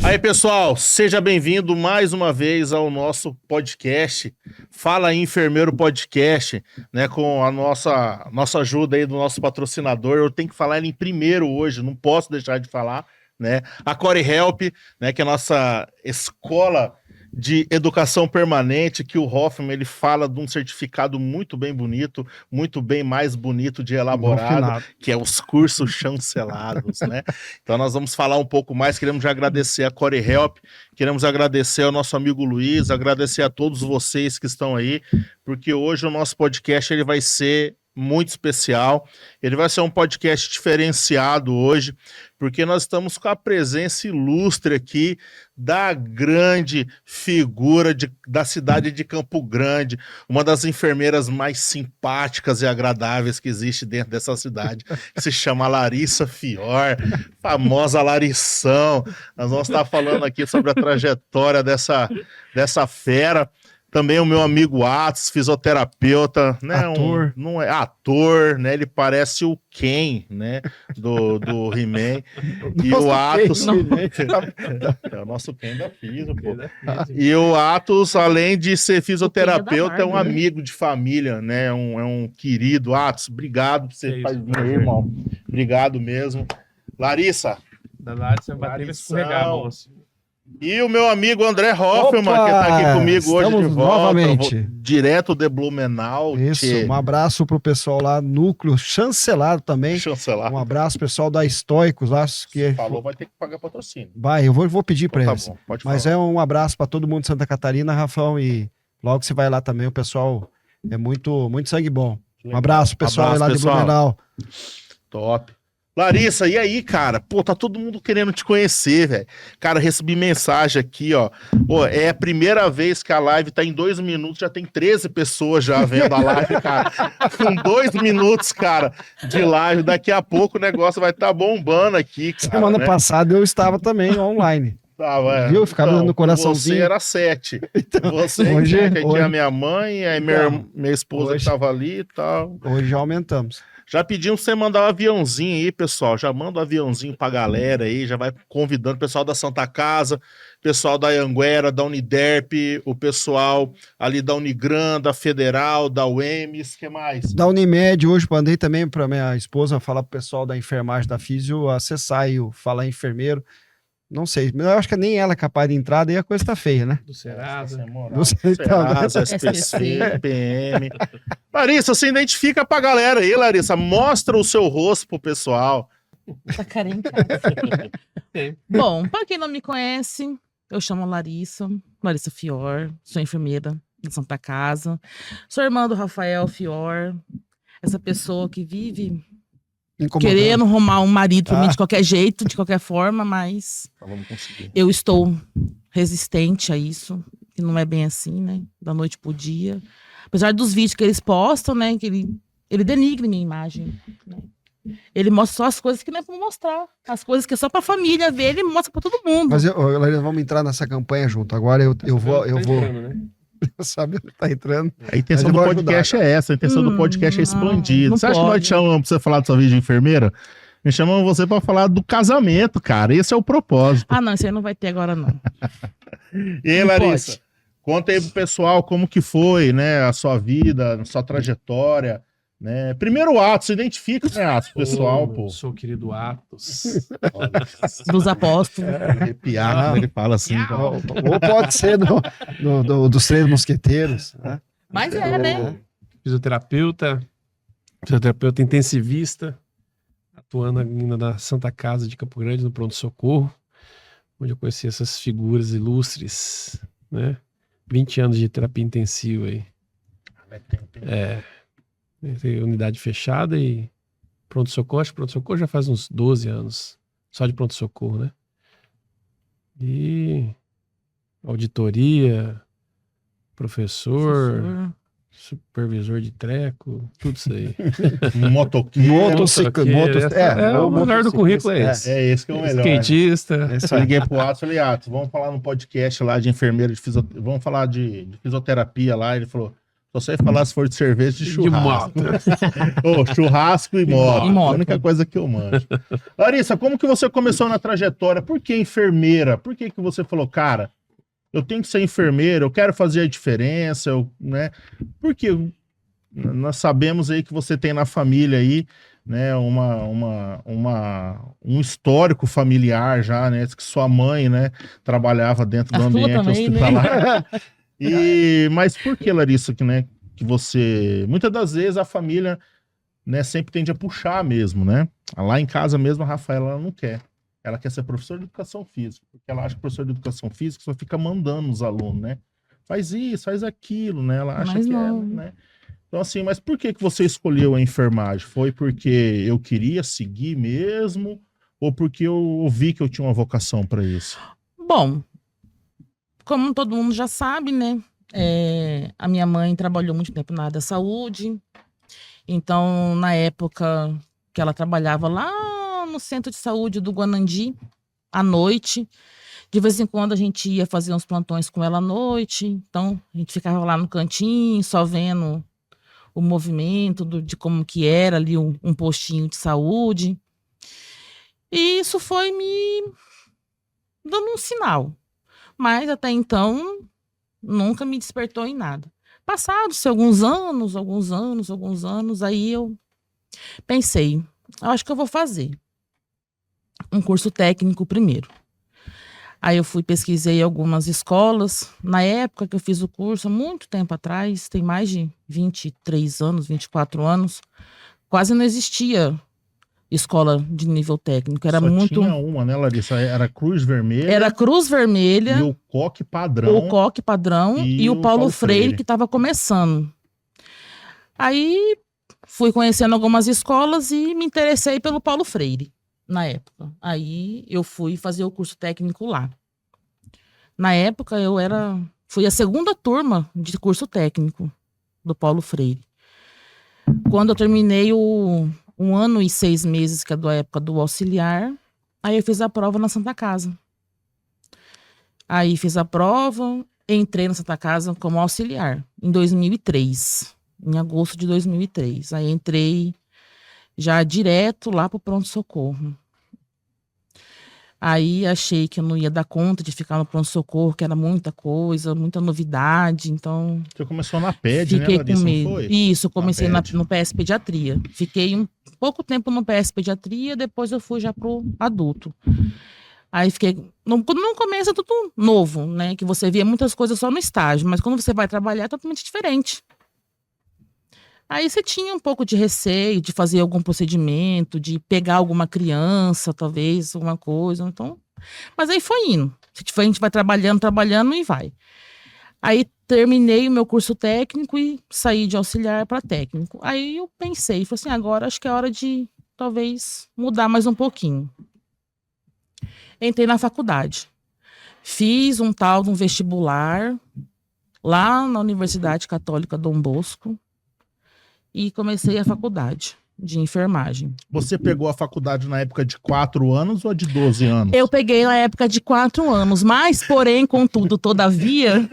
Aí, pessoal, seja bem-vindo mais uma vez ao nosso podcast. Fala aí, Enfermeiro Podcast, né? Com a nossa ajuda aí do nosso patrocinador. Eu tenho que falar ele em primeiro hoje, não posso deixar de falar, né? A Core Help, né? Que é a nossa escola de educação permanente, que o Hoffman ele fala de um certificado muito bem bonito, muito bem mais bonito de elaborado, que é os cursos chancelados, né? Então nós vamos falar um pouco mais, queremos já agradecer a Core Help, queremos agradecer ao nosso amigo Luiz, agradecer a todos vocês que estão aí, porque hoje o nosso podcast ele vai ser muito especial, ele vai ser um podcast diferenciado hoje, porque nós estamos com a presença ilustre aqui da grande figura da cidade de Campo Grande, uma das enfermeiras mais simpáticas e agradáveis que existe dentro dessa cidade, que se chama Larissa Fior, famosa Larissão. Nós vamos estar falando aqui sobre a trajetória dessa fera. Também o meu amigo Atos, fisioterapeuta, né? Ator. Não é ator, né? Ele parece o Ken, né? Do He-Man. E o Atos... É o nosso Ken da Fisio, pô. E o Atos, além de ser fisioterapeuta, é um amigo de família, né? É um querido. Atos, obrigado por você vir aí, irmão. Obrigado mesmo. Larissa. Da Larissa, bater escorregar, moço. E o meu amigo André Hoffman, que está aqui comigo hoje de volta, novamente. Direto de Blumenau. Isso, um abraço pro pessoal lá, Núcleo Chancelado também. Chancelado. Um abraço pessoal da Estoicos lá. Que... Falou, vai ter que pagar patrocínio. Vai, eu vou pedir para eles. Tá bom, pode Mas falar. é um abraço para todo mundo de Santa Catarina, Rafão, e logo você vai lá também, o pessoal é muito sangue bom. Um abraço, pessoal, lá de Blumenau. Top. Larissa, e aí, cara? Pô, tá todo mundo querendo te conhecer, velho. Cara, recebi mensagem aqui, ó. Pô, é a primeira vez que a live tá em 2 minutos, já tem 13 pessoas já vendo a live, cara. Com 2 minutos, cara, de live. Daqui a pouco o negócio vai estar bombando aqui, cara. Semana passada eu estava também online. Tava, viu? Ficava dando coraçãozinho. Você era 7. Então, você hoje tinha a minha mãe, aí minha esposa hoje, que tava ali e tal. Hoje já aumentamos. Já pedimos pra você mandar um aviãozinho aí, pessoal. Já manda um aviãozinho pra galera aí, já vai convidando o pessoal da Santa Casa, pessoal da Anhanguera, da Uniderp, o pessoal ali da Unigran, da Federal, da UEMS, que mais? Da Unimed, hoje mandei também pra minha esposa falar pro pessoal da enfermagem da Fisio acessar aí o Falar Enfermeiro. Não sei, eu acho que nem ela é capaz de entrar, daí a coisa tá feia, né? Do Serasa. Do Serasa, SPC, PM. Larissa, você identifica pra galera aí, Larissa. Mostra o seu rosto pro pessoal. Tá carente. Bom, pra quem não me conhece, eu chamo Larissa Fior, sou enfermeira de Santa Casa. Sou irmã do Rafael Fior, essa pessoa que vive querendo arrumar um marido pra mim de qualquer jeito, de qualquer forma, mas eu estou resistente a isso, que não é bem assim, né? Da noite pro dia. Apesar dos vídeos que eles postam, né? Que ele denigre minha imagem, né? Ele mostra só as coisas que não é pra mostrar. As coisas que é só pra família ver, ele mostra pra todo mundo. Mas, Larissa, vamos entrar nessa campanha junto. Agora eu vou... Entrando, né? Sabe, tá entrando. A intenção do podcast é essa, a intenção do podcast é expandir. Você acha que nós te chamamos pra você falar da sua vida de enfermeira? Me chamamos você pra falar do casamento, cara. Esse é o propósito. Ah, não, isso aí não vai ter agora, não. E aí, Larissa, conta aí pro pessoal como que foi, né, a sua vida, a sua trajetória, né? Primeiro o Atos, identifica, né, Atos, pessoal, pô. Sou o querido Atos. Dos apóstolos. Arrepiado quando ele fala assim. Ou pode ser dos 3 mosqueteiros, né? Mas né? Fisioterapeuta intensivista, atuando ainda na Santa Casa de Campo Grande, no pronto-socorro, onde eu conheci essas figuras ilustres, né? 20 anos de terapia intensiva aí. Tem unidade fechada e pronto-socorro. Acho que pronto-socorro já faz uns 12 anos. Só de pronto-socorro, né? E auditoria, professor, supervisor de treco, tudo isso aí. Motocicleta. O melhor do currículo é esse. É esse que é o melhor. Skatista. Eu liguei pro Atos e falei, Atos, vamos falar no podcast lá de enfermeiro, vamos falar de fisioterapia lá. Ele falou, Só sei falar se for de cerveja de churrasco. De moto. Churrasco e moto. E moto. A única coisa que eu manjo. Larissa, como que você começou na trajetória? Por que enfermeira? Por que você falou, cara, eu tenho que ser enfermeira, eu quero fazer a diferença, né? Porque nós sabemos aí que você tem na família aí, né, um histórico familiar já, né? Que sua mãe, né, trabalhava dentro do ambiente também, hospitalar. Né? Mas por que, Larissa, que você... Muitas das vezes a família, né, sempre tende a puxar mesmo, né? Lá em casa mesmo a Rafaela ela não quer. Ela quer ser professora de educação física, porque ela acha que professor de educação física só fica mandando os alunos, né? Faz isso, faz aquilo, né? Ela acha que é, né? Então, assim, mas por que você escolheu a enfermagem? Foi porque eu queria seguir mesmo? Ou porque eu vi que eu tinha uma vocação para isso? Bom, como todo mundo já sabe, né? A minha mãe trabalhou muito tempo na área da saúde. Então, na época que ela trabalhava lá no centro de saúde do Guanandi, à noite, de vez em quando a gente ia fazer uns plantões com ela à noite. Então, a gente ficava lá no cantinho, só vendo o movimento de como que era ali um postinho de saúde. E isso foi me dando um sinal. Mas até então, nunca me despertou em nada. Passados-se alguns anos, aí eu pensei, eu acho que eu vou fazer um curso técnico primeiro. Aí eu pesquisei algumas escolas. Na época que eu fiz o curso, há muito tempo atrás, tem mais de 23 anos, 24 anos, quase não existia escola de nível técnico. Era Só muito... tinha uma, né, Larissa? Era Cruz Vermelha. Era Cruz Vermelha. E o Coque Padrão. O Coque Padrão e o Paulo Freire, que estava começando. Aí fui conhecendo algumas escolas e me interessei pelo Paulo Freire, na época. Aí eu fui fazer o curso técnico lá. Na época fui a segunda turma de curso técnico do Paulo Freire. Quando eu terminei um ano e 6 meses, que é da época do auxiliar, aí eu fiz a prova na Santa Casa. Aí fiz a prova, entrei na Santa Casa como auxiliar, em 2003, em agosto de 2003. Aí entrei já direto lá pro pronto-socorro. Aí achei que eu não ia dar conta de ficar no pronto-socorro, que era muita coisa, muita novidade, então... Você começou na PED, fiquei né, Larissa, com medo. não foi? Isso, comecei PED. no PS Pediatria. Fiquei pouco tempo no PS Pediatria, depois eu fui já pro adulto. Aí fiquei... No começo é tudo novo, né? Que você via muitas coisas só no estágio, mas quando você vai trabalhar é totalmente diferente. Aí você tinha um pouco de receio de fazer algum procedimento, de pegar alguma criança, talvez, alguma coisa. Então, mas aí foi indo. A gente vai trabalhando e vai. Aí terminei o meu curso técnico e saí de auxiliar para técnico. Aí eu pensei, falei assim, agora acho que é hora de talvez mudar mais um pouquinho. Entrei na faculdade. Fiz um tal de um vestibular lá na Universidade Católica Dom Bosco. E comecei a faculdade de enfermagem. Você pegou a faculdade na época de 4 anos ou de 12 anos? Eu peguei na época de 4 anos, mas, porém, contudo, todavia,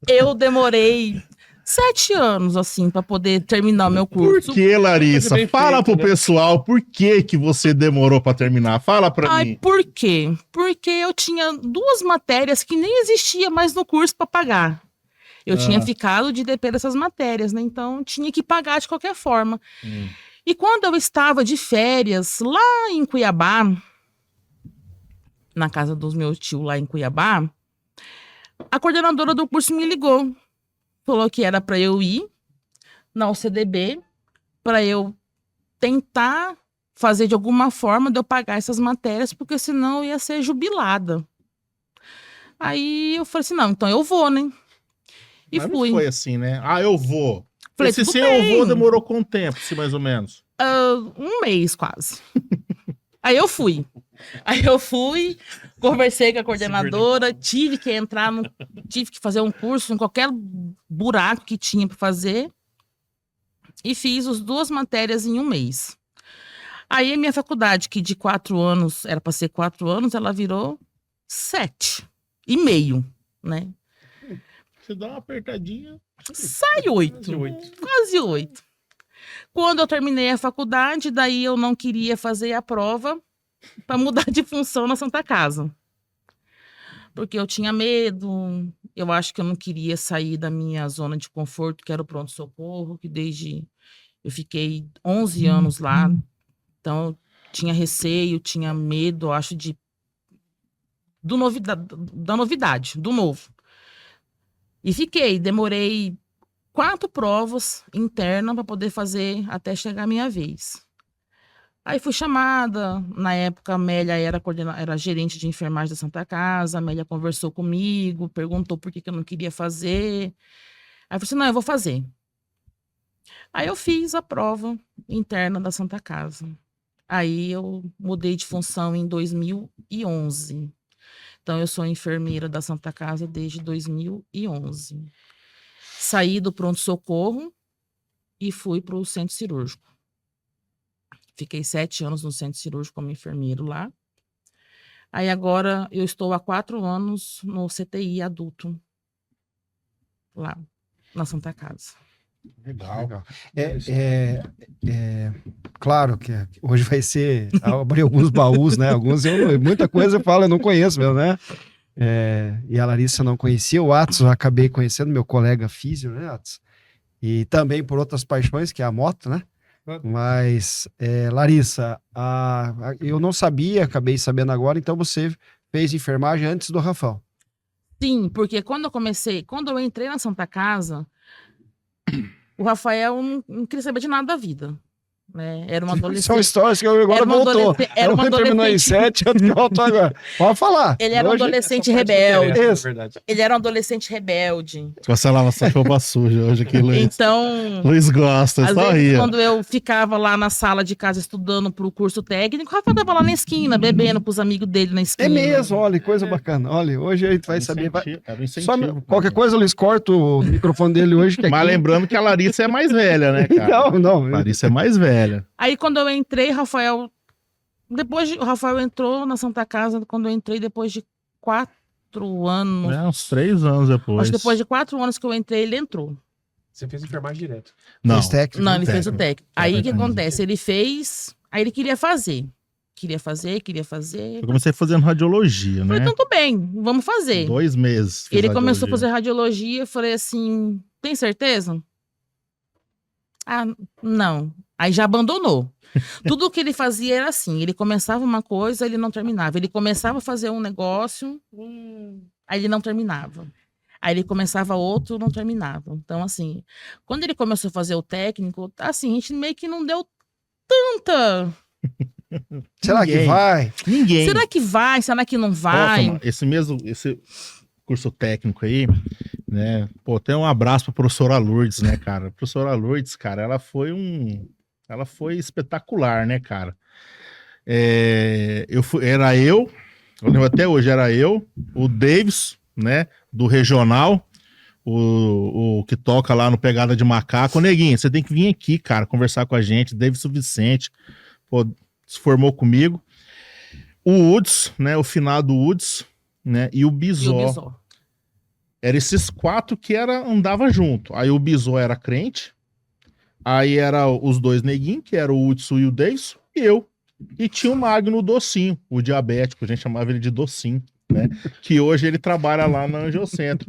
eu demorei 7 anos, assim, para poder terminar o meu curso. Por que, Larissa? Bem Fala feito, pro né? pessoal por que você demorou para terminar. Fala para mim. Por quê? Porque eu tinha 2 matérias que nem existia mais no curso para pagar. Eu tinha ficado de DP dessas matérias, né? Então, tinha que pagar de qualquer forma. E quando eu estava de férias lá em Cuiabá, na casa dos meus tios lá em Cuiabá, a coordenadora do curso me ligou. Falou que era para eu ir na UCDB, para eu tentar fazer de alguma forma de eu pagar essas matérias, porque senão eu ia ser jubilada. Aí eu falei assim, não, então eu vou, né? E Mas fui. não foi assim, né? Ah, eu vou. Falei, Esse tudo seu bem. eu vou demorou quanto tempo, assim, mais ou menos? 1 mês, quase. Aí eu fui, conversei com a coordenadora, tive que fazer um curso em qualquer buraco que tinha para fazer e fiz as 2 matérias em 1 mês. Aí a minha faculdade, que de 4 anos, era para ser 4 anos, ela virou 7,5, né? Você dá uma apertadinha. Sai 8. Quase 8. Quando eu terminei a faculdade, daí eu não queria fazer a prova para mudar de função na Santa Casa. Porque eu tinha medo, eu acho que eu não queria sair da minha zona de conforto, que era o pronto-socorro, que desde eu fiquei 11 anos lá. Então, eu tinha receio, tinha medo, eu acho, da novidade, do novo. E demorei 4 provas internas para poder fazer até chegar a minha vez. Aí fui chamada, na época a Amélia era gerente de enfermagem da Santa Casa, a Amélia conversou comigo, perguntou por que eu não queria fazer. Aí eu falei assim, não, eu vou fazer. Aí eu fiz a prova interna da Santa Casa. Aí eu mudei de função em 2011. Então eu sou enfermeira da Santa Casa desde 2011. Saí do pronto-socorro e fui para o centro cirúrgico. Fiquei 7 anos no centro cirúrgico como enfermeiro lá. Aí agora eu estou há 4 anos no CTI adulto, lá na Santa Casa. Legal. Claro que hoje vai ser abrir alguns baús, né? Muita coisa eu falo, eu não conheço mesmo, né? E a Larissa eu não conhecia, o Atos eu acabei conhecendo, meu colega físio, né, Atos? E também por outras paixões, que é a moto, né? Mas, Larissa, eu não sabia, acabei sabendo agora, então você fez enfermagem antes do Rafael. Sim, porque quando eu entrei na Santa Casa, o Rafael não queria saber de nada da vida. Né? Era um adolescente. São histórias que agora voltou. Era um terminou em 7, outro voltou agora. Pode falar. Ele era um adolescente rebelde. Ele era um adolescente rebelde. Você lava essa roupa suja hoje aqui, Luiz. Então, Luiz gosta, às só vezes, ria. quando eu ficava lá na sala de casa estudando pro curso técnico, o Rafael tava lá na esquina, bebendo com os amigos dele na esquina. É mesmo, olha, coisa bacana. Olha, hoje a gente vai saber. Era um incentivo. Qualquer coisa, Luiz, corta o microfone dele hoje. Que Mas lembrando que a Larissa é mais velha, né, cara? Não. Larissa é mais velha. Aí quando eu entrei, o Rafael entrou na Santa Casa quando eu entrei depois de 4 anos. Uns 3 anos depois. Acho que depois de 4 anos que eu entrei, ele entrou. Você fez enfermagem direto? Não, Não, ele fez o técnico. Aí o que acontece? Ele fez, aí ele queria fazer. Queria fazer. Eu comecei fazendo radiologia, né? Falei, então tudo bem, vamos fazer. 2 meses. Ele começou a fazer radiologia, eu falei assim, tem certeza? Ah, não. Aí já abandonou. Tudo o que ele fazia era assim, ele começava uma coisa, ele não terminava. Ele começava a fazer um negócio, aí ele não terminava. Aí ele começava outro, não terminava. Então, assim, quando ele começou a fazer o técnico, assim, a gente meio que não deu tanta... Será que vai? Ninguém. Será que vai? Será que não vai? Nossa, esse curso técnico aí, né? Pô, tem um abraço pra professora Lourdes, né, cara? A professora Lourdes, cara, ela foi espetacular, né, cara? Eu lembro até hoje, era eu, o Davis, né, do regional, o que toca lá no Pegada de Macaco. Neguinho, você tem que vir aqui, cara, conversar com a gente. Davis Vicente, pô, se formou comigo. O Uds, né, o finado Uds, né, e o Bizó. Eram esses 4 que andava junto. Aí o Bizó era crente, aí era os 2 neguinhos, que era o Hudson e o Deison, e eu. E tinha o Magno, o Docinho, o diabético, a gente chamava ele de Docinho, né? Que hoje ele trabalha lá na Angiocentro.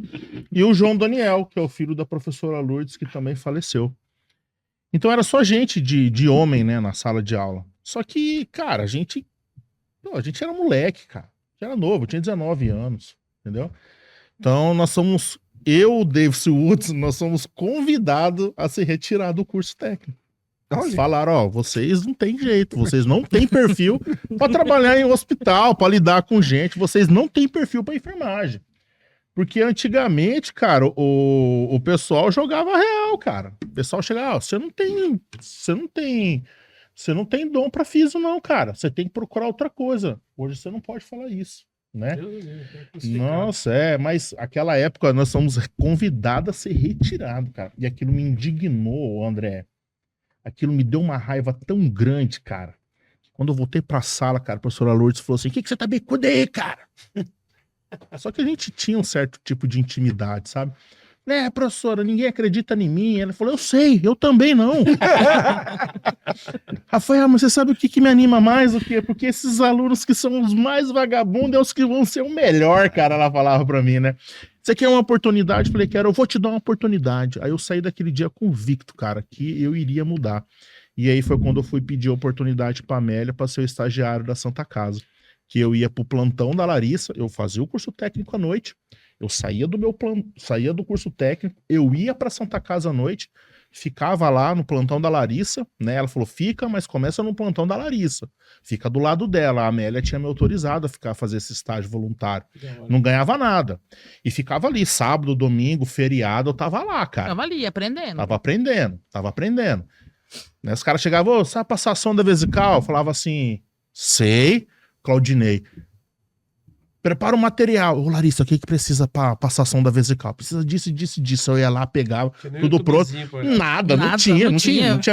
E o João Daniel, que é o filho da professora Lourdes, que também faleceu. Então era só gente de homem, né, na sala de aula. Só que, cara, a gente era moleque, cara. Já era novo, tinha 19 anos, entendeu? Então eu, o Davis Woods, nós somos convidados a se retirar do curso técnico. Eles falaram, vocês não têm jeito, vocês não têm perfil para trabalhar em hospital, para lidar com gente, vocês não têm perfil para enfermagem. Porque antigamente, cara, o pessoal jogava real, cara. O pessoal chegava, você não tem dom para físio não, cara. Você tem que procurar outra coisa. Hoje você não pode falar isso, né? Nossa, mas aquela época nós somos convidados a ser retirados, cara. E aquilo me indignou, André. Aquilo me deu uma raiva tão grande, cara. Quando eu voltei pra sala, cara, a professora Lourdes falou assim, o que você tá bicudo aí, cara? Só que a gente tinha um certo tipo de intimidade, sabe? né, professora, ninguém acredita em mim. Ela falou, eu sei, eu também não. Rafael, mas você sabe o que me anima mais? O quê? Porque esses alunos que são os mais vagabundos é os que vão ser o melhor, cara, ela falava pra mim, né? Você quer uma oportunidade? Eu falei, quero, eu vou te dar uma oportunidade. Aí eu saí daquele dia convicto, cara, que eu iria mudar. E aí foi quando eu fui pedir a oportunidade pra Amélia pra ser o estagiário da Santa Casa. Que eu ia pro plantão da Larissa, eu fazia o curso técnico à noite, eu saía do saía do curso técnico, eu ia pra Santa Casa à noite, ficava lá no plantão da Larissa, né? Ela falou, fica, mas começa no plantão da Larissa. Fica do lado dela. A Amélia tinha me autorizado a fazer esse estágio voluntário. Não ganhava nada. E ficava ali, sábado, domingo, feriado, eu tava lá, cara. Tava ali, aprendendo. Tava aprendendo. Né? Os caras chegavam, sabe passar a sonda vesical? Eu falava assim, sei, Claudinei. Prepara o material. Ô, Larissa, o que precisa pra passar a sonda vesical? Precisa disso. Eu ia lá, pegava, tudo pronto. Nada, não tinha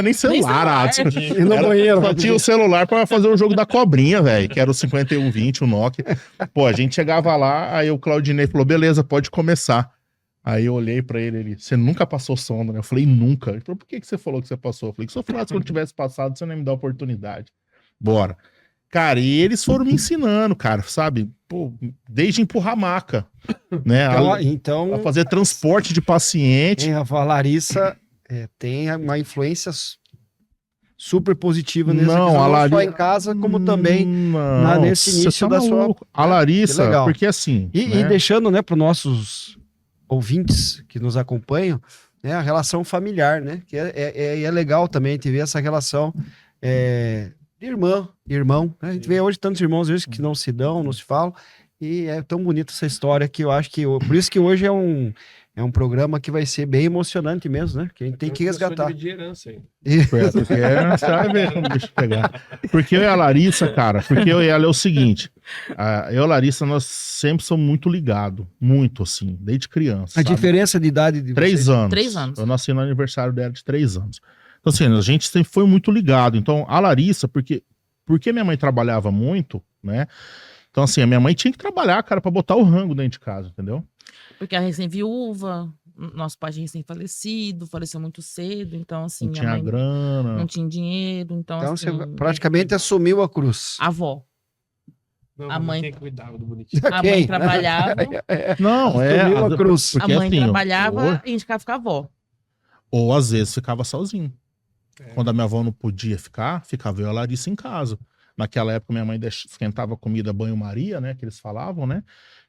nem celular. E no banheiro. Só tinha o celular pra fazer o jogo da cobrinha, velho, que era o 5120, o Nokia. Pô, a gente chegava lá, aí o Claudinei falou, beleza, pode começar. Aí eu olhei pra ele, você nunca passou sonda, né? Eu falei, nunca. Ele falou, por que você falou que você passou? Eu falei, se eu falasse que eu tivesse passado, você não ia me dar oportunidade. Bora. Cara, e eles foram me ensinando, cara, sabe? Pô, desde empurrar maca, né? Então, a fazer transporte de paciente. A Larissa tem uma influência super positiva nessa Não, não só em casa, como também nesse início da sua... A Larissa, porque assim... E deixando, né, para os nossos ouvintes que nos acompanham, né, a relação familiar, né? Que é legal também te ver essa relação... irmão, né? A gente vê hoje tantos irmãos vezes que não se dão, não se falam, e é tão bonita essa história que eu acho que... Por isso que hoje é um programa que vai ser bem emocionante mesmo, né? Que a gente tem que resgatar. Porque eu e a Larissa, cara, porque eu e ela é o seguinte, eu e a Larissa, nós sempre somos muito ligados, muito assim, desde criança. A diferença de idade de 3 anos. 3 anos. Eu nasci no aniversário dela de 3 anos. Então, assim, a gente sempre foi muito ligado. Então, a Larissa, porque minha mãe trabalhava muito, né? Então, assim, a minha mãe tinha que trabalhar, cara, pra botar o rango dentro de casa, entendeu? Porque a recém-viúva, nosso pai recém-falecido, faleceu muito cedo, então, assim, não tinha grana. Não tinha dinheiro, então assim, você praticamente assumiu a cruz. A avó. Não, a mãe cuidava do bonitinho. A mãe trabalhava. Não, assumiu a cruz. Porque, a mãe assim, trabalhava e a gente ficava com a avó. Ou às vezes ficava sozinho. Quando a minha avó não podia ficar, ficava eu e a Larissa em casa. Naquela época, minha mãe esquentava comida banho-maria, né? Que eles falavam, né?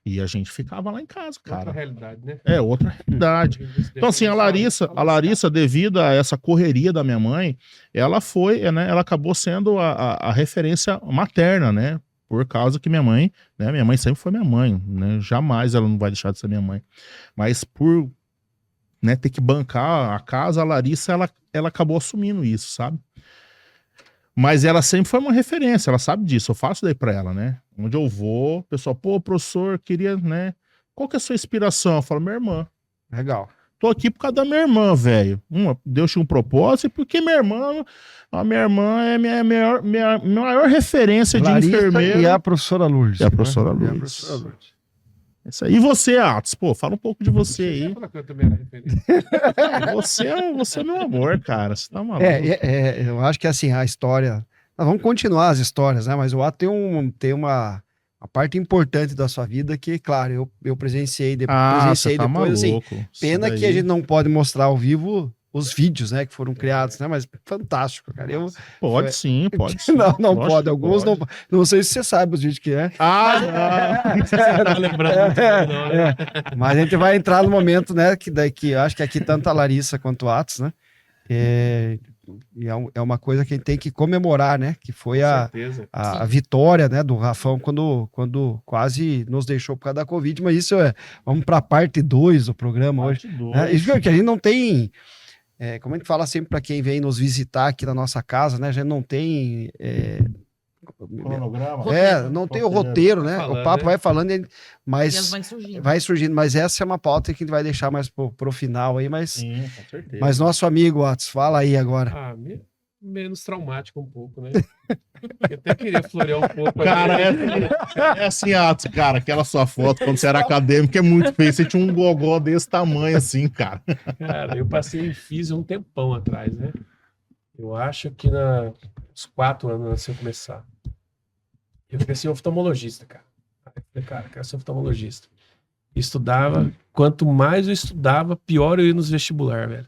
E a gente ficava lá em casa, cara. Outra realidade, né? Outra realidade. Então, assim, a Larissa, devido a essa correria da minha mãe, ela foi, né? Ela acabou sendo a referência materna, né? Por causa que minha mãe sempre foi minha mãe, né? Jamais ela não vai deixar de ser minha mãe. Mas por... né, ter que bancar a casa, a Larissa, ela acabou assumindo isso, sabe? Mas ela sempre foi uma referência, ela sabe disso, eu faço daí pra ela, né? Onde eu vou, o pessoal, pô, professor, queria, né? Qual que é a sua inspiração? Eu falo, minha irmã. Legal. Tô aqui por causa da minha irmã, velho. Deus tinha um propósito, porque a minha irmã é minha maior referência Larissa de enfermeira. E a professora Lourdes. E a professora Lourdes. Isso aí. E você, Atos? Pô, fala um pouco de você aí. Você é meu amor, cara. Você tá maluco. Eu acho que assim, a história... Nós vamos continuar as histórias, né? Mas o Atos tem uma parte importante da sua vida que, claro, eu presenciei, presenciei tá depois, maluco. assim. Pena que a gente não pode mostrar ao vivo os vídeos, né, que foram criados, né? Mas fantástico, cara. Pode sim. Não pode. Alguns não. Não sei se você sabe os vídeos que é. Não. Você tá lembrando. Mas a gente vai entrar no momento, né? Que eu acho que aqui tanto a Larissa quanto o Atos, né? É uma coisa que a gente tem que comemorar, né? Que foi a vitória, né, do Rafão quando quase nos deixou por causa da Covid. Mas isso vamos para a parte 2 do programa hoje. Isso que a gente não tem. Como a gente fala sempre para quem vem nos visitar aqui na nossa casa, né? A gente não tem. Cronograma? Não tem o roteiro, né? Falando, o papo vai falando, mas vai surgindo. Mas essa é uma pauta que a gente vai deixar mais pro final aí, mas. Sim, com certeza. Mas nosso amigo, Atos, fala aí agora. menos traumática um pouco, né? Eu até queria florear um pouco. Cara, é assim, Atos, cara, aquela sua foto quando você era acadêmico é muito feio. Você tinha um gogó desse tamanho assim, cara. Cara, eu passei em físio um tempão atrás, né? Eu acho que uns 4 anos antes de eu começar. Eu queria ser oftalmologista, cara. Aí eu falei, cara, eu quero ser oftalmologista. Estudava, quanto mais eu estudava, pior eu ia nos vestibular, velho.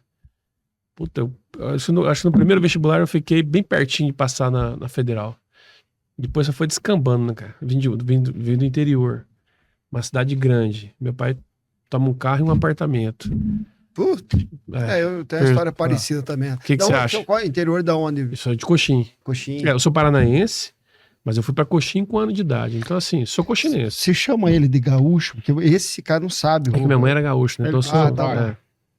Puta, eu acho que no primeiro vestibular eu fiquei bem pertinho de passar na federal. Depois só foi descambando, né, cara? Vim do interior, uma cidade grande. Meu pai toma um carro e um apartamento. Puta, eu tenho uma história parecida também. O que você acha? Qual é? Interior da onde? Eu sou de Coxim. Coxim. Eu sou paranaense, mas eu fui pra Coxim com 1 ano de idade. Então, assim, sou coxinense. Você chama ele de gaúcho? Porque esse cara não sabe. É que minha mãe era gaúcha, né? Então eu sou. tá.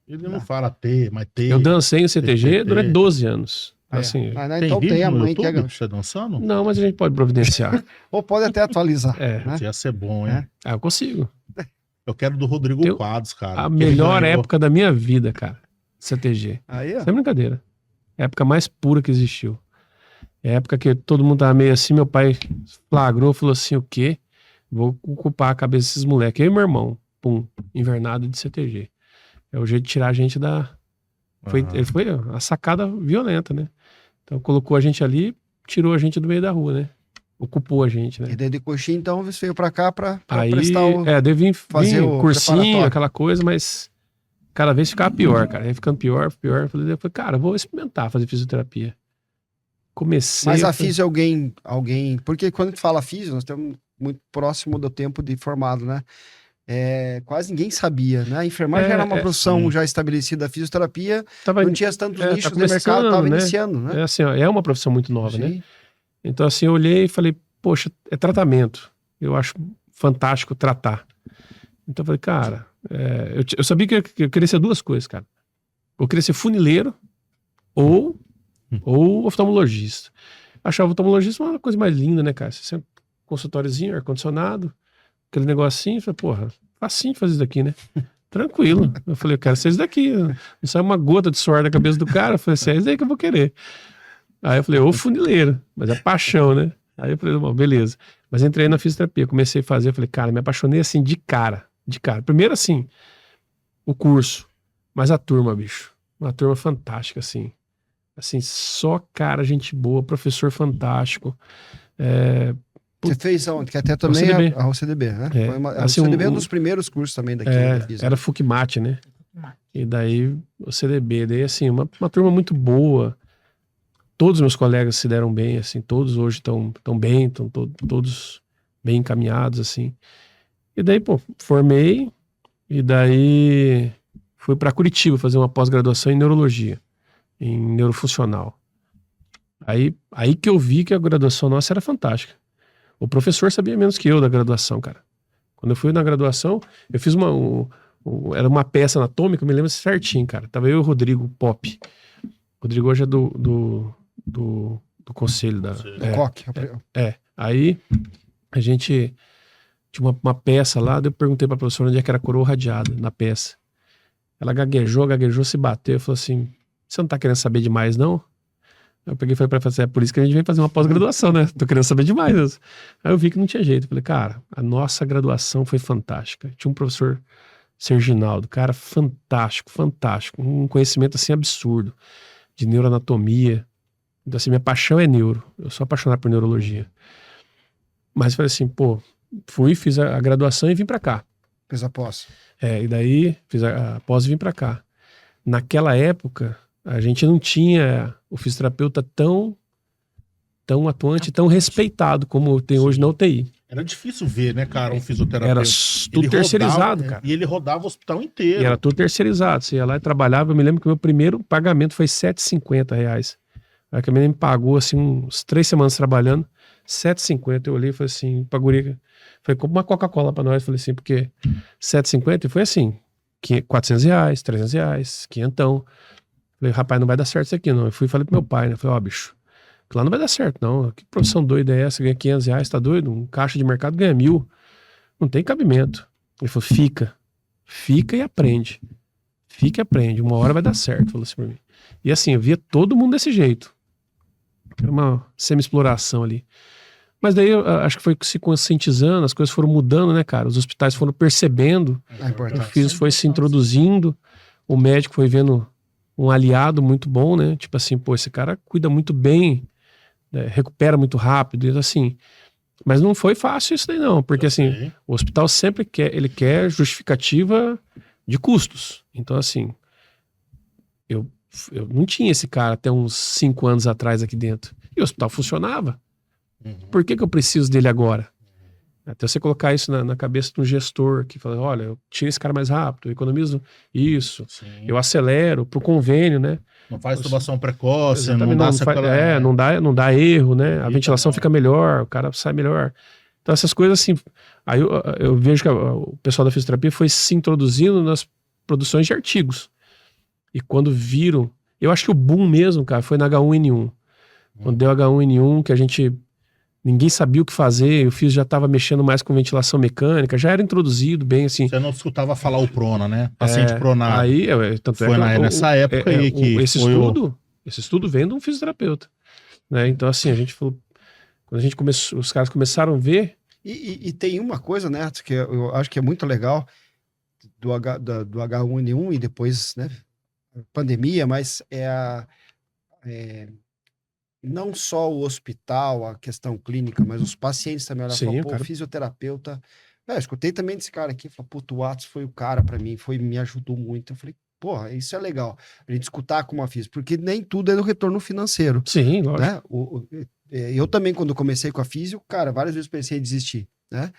Ele não fala T, mas T. Eu dancei no CTG durante 12 anos. Assim, Então tem a mãe que é gaúcha. Você dançando? não, mas a gente pode providenciar. Ou pode até atualizar. É. Né? Ia ser bom, hein? Eu consigo. Eu quero do Rodrigo Tem Quadros, cara. A que ele melhor ganhou. época da minha vida, cara. CTG. Aí, ó. Sem brincadeira. É a época mais pura que existiu. É a época que todo mundo tava meio assim, meu pai flagrou, falou assim, o quê? Vou ocupar a cabeça desses moleques. Eu e meu irmão, pum, invernada de CTG. É o jeito de tirar a gente da... Ele foi a sacada violenta, né? Então colocou a gente ali, tirou a gente do meio da rua, né? Ocupou a gente, né? E daí de Coxim, então, você veio pra cá pra Aí, prestar o... daí fazer o cursinho, preparatório. aquela coisa, mas cada vez ficava pior, cara. Aí ficando pior. Eu falei, cara, vou experimentar fazer fisioterapia. Comecei... Mas a físio alguém... Porque quando a gente fala físio, nós estamos muito próximo do tempo de formado, né? Quase ninguém sabia, né? A enfermagem era uma profissão já estabelecida, a fisioterapia não tinha tantos nichos de mercado, estava iniciando, né? É assim, ó, é uma profissão muito nova, né? Sim. Então assim, eu olhei e falei, poxa, é tratamento. Eu acho fantástico tratar. Então eu falei, cara, eu sabia que eu queria ser 2 coisas, cara. Eu queria ser funileiro ou oftalmologista. Achava o oftalmologista uma coisa mais linda, né, cara? Você consultóriozinho, ar-condicionado, aquele negocinho, falei, porra, facinho fazer isso daqui, né? Tranquilo. Eu falei, eu quero ser isso daqui. Não sai uma gota de suor da cabeça do cara. Eu falei assim, é isso aí que eu vou querer. Aí eu falei, ô funileiro, mas é paixão, né? Aí eu falei, bom, beleza. Mas entrei na fisioterapia, comecei a fazer, eu falei, cara, me apaixonei assim de cara. Primeiro assim, o curso, mas a turma, bicho. Uma turma fantástica, assim. Assim, só cara, gente boa, professor fantástico. Você fez onde? Que até também a UCDB, né? A assim, UCDB é um dos primeiros cursos também daqui. Era FUCMAT, né? E daí o CDB, daí assim, uma turma muito boa. Todos os meus colegas se deram bem, assim, todos hoje estão bem, estão todos bem encaminhados, assim. E daí, pô, formei e daí fui para Curitiba fazer uma pós-graduação em neurologia, em neurofuncional. Aí que eu vi que a graduação nossa era fantástica. O professor sabia menos que eu da graduação, cara. Quando eu fui na graduação, eu fiz era uma peça anatômica, eu me lembro certinho, cara. Tava eu e o Rodrigo Pop. O Rodrigo hoje é do conselho da... Do COC. Aí a gente tinha uma peça lá, daí eu perguntei pra professora onde é que era a coroa radiada na peça. Ela gaguejou, se bateu, falou assim, você não tá querendo saber demais, não? Eu peguei e falei pra ela, é por isso que a gente veio fazer uma pós-graduação, né? Tô querendo saber demais. Aí eu vi que não tinha jeito. Eu falei, cara, a nossa graduação foi fantástica. Tinha um professor, Serginaldo, cara, fantástico. Um conhecimento, assim, absurdo. De neuroanatomia. Então, assim, minha paixão é neuro. Eu sou apaixonado por neurologia. Mas eu falei assim, pô, fiz a graduação e vim pra cá. Fiz a pós. E daí fiz a pós e vim pra cá. Naquela época, a gente não tinha o fisioterapeuta tão atuante, tão respeitado como tem hoje na UTI. Era difícil ver, né, cara, um fisioterapeuta. Era tudo terceirizado, cara. E ele rodava o hospital inteiro. E era tudo terceirizado. Você ia lá e trabalhava. Eu me lembro que o meu primeiro pagamento foi R$750. Aí que a menina me pagou, assim, uns 3 semanas trabalhando, R$750. Eu olhei e falei assim, pra guria, falei, compra uma Coca-Cola pra nós. Falei assim, porque R$750 e foi assim, R$400, R$300, R$500. Falei, rapaz, não vai dar certo isso aqui, não. Eu fui e falei pro meu pai, né? Falei, bicho, lá não vai dar certo, não. Que profissão doida é essa? Ganha R$500, tá doido? Um caixa de mercado ganha 1.000. Não tem cabimento. Ele falou, fica e aprende. Fica e aprende. Uma hora vai dar certo, falou assim pra mim. E assim, eu via todo mundo desse jeito. Era uma semi-exploração ali. Mas daí eu acho que foi se conscientizando, as coisas foram mudando, né, cara? Os hospitais foram percebendo, A o importância. físico foi se introduzindo, o médico foi vendo um aliado muito bom, né? Tipo assim, pô, esse cara cuida muito bem, né? Recupera muito rápido, e assim. Mas não foi fácil isso daí não, porque assim, o hospital sempre quer justificativa de custos. Então assim, eu não tinha esse cara até uns 5 anos atrás aqui dentro. E o hospital funcionava. Por que eu preciso dele agora? Até você colocar isso na cabeça de um gestor que fala, olha, eu tiro esse cara mais rápido, eu economizo isso, eu acelero pro convênio, né? Não faz tubação precoce, Exatamente, não dá erro, né? A ventilação fica melhor, o cara sai melhor. Então essas coisas assim, aí eu vejo que o pessoal da fisioterapia foi se introduzindo nas produções de artigos. E quando viram, eu acho que o boom mesmo, cara, foi na H1N1. Quando deu H1N1, que ninguém sabia o que fazer, o físio já estava mexendo mais com ventilação mecânica, já era introduzido bem assim. Você não escutava falar o prona, né? Paciente pronado. Aí, tanto foi nessa época aí que esse estudo vem de um fisioterapeuta, né? Então assim, a gente falou, quando a gente começou, os caras começaram a ver. E tem uma coisa, né, que eu acho que é muito legal do H1N1 e depois, né, pandemia, mas não só o hospital, a questão clínica, mas os pacientes também. Ela falou, pô, fisioterapeuta. Eu escutei também desse cara aqui, falou, puto, o Atos foi o cara pra mim, me ajudou muito. Eu falei, porra, isso é legal, a gente escutar como a física, porque nem tudo é do retorno financeiro. Sim, lógico. Né? Eu também, quando comecei com a física, cara, várias vezes pensei em desistir, né?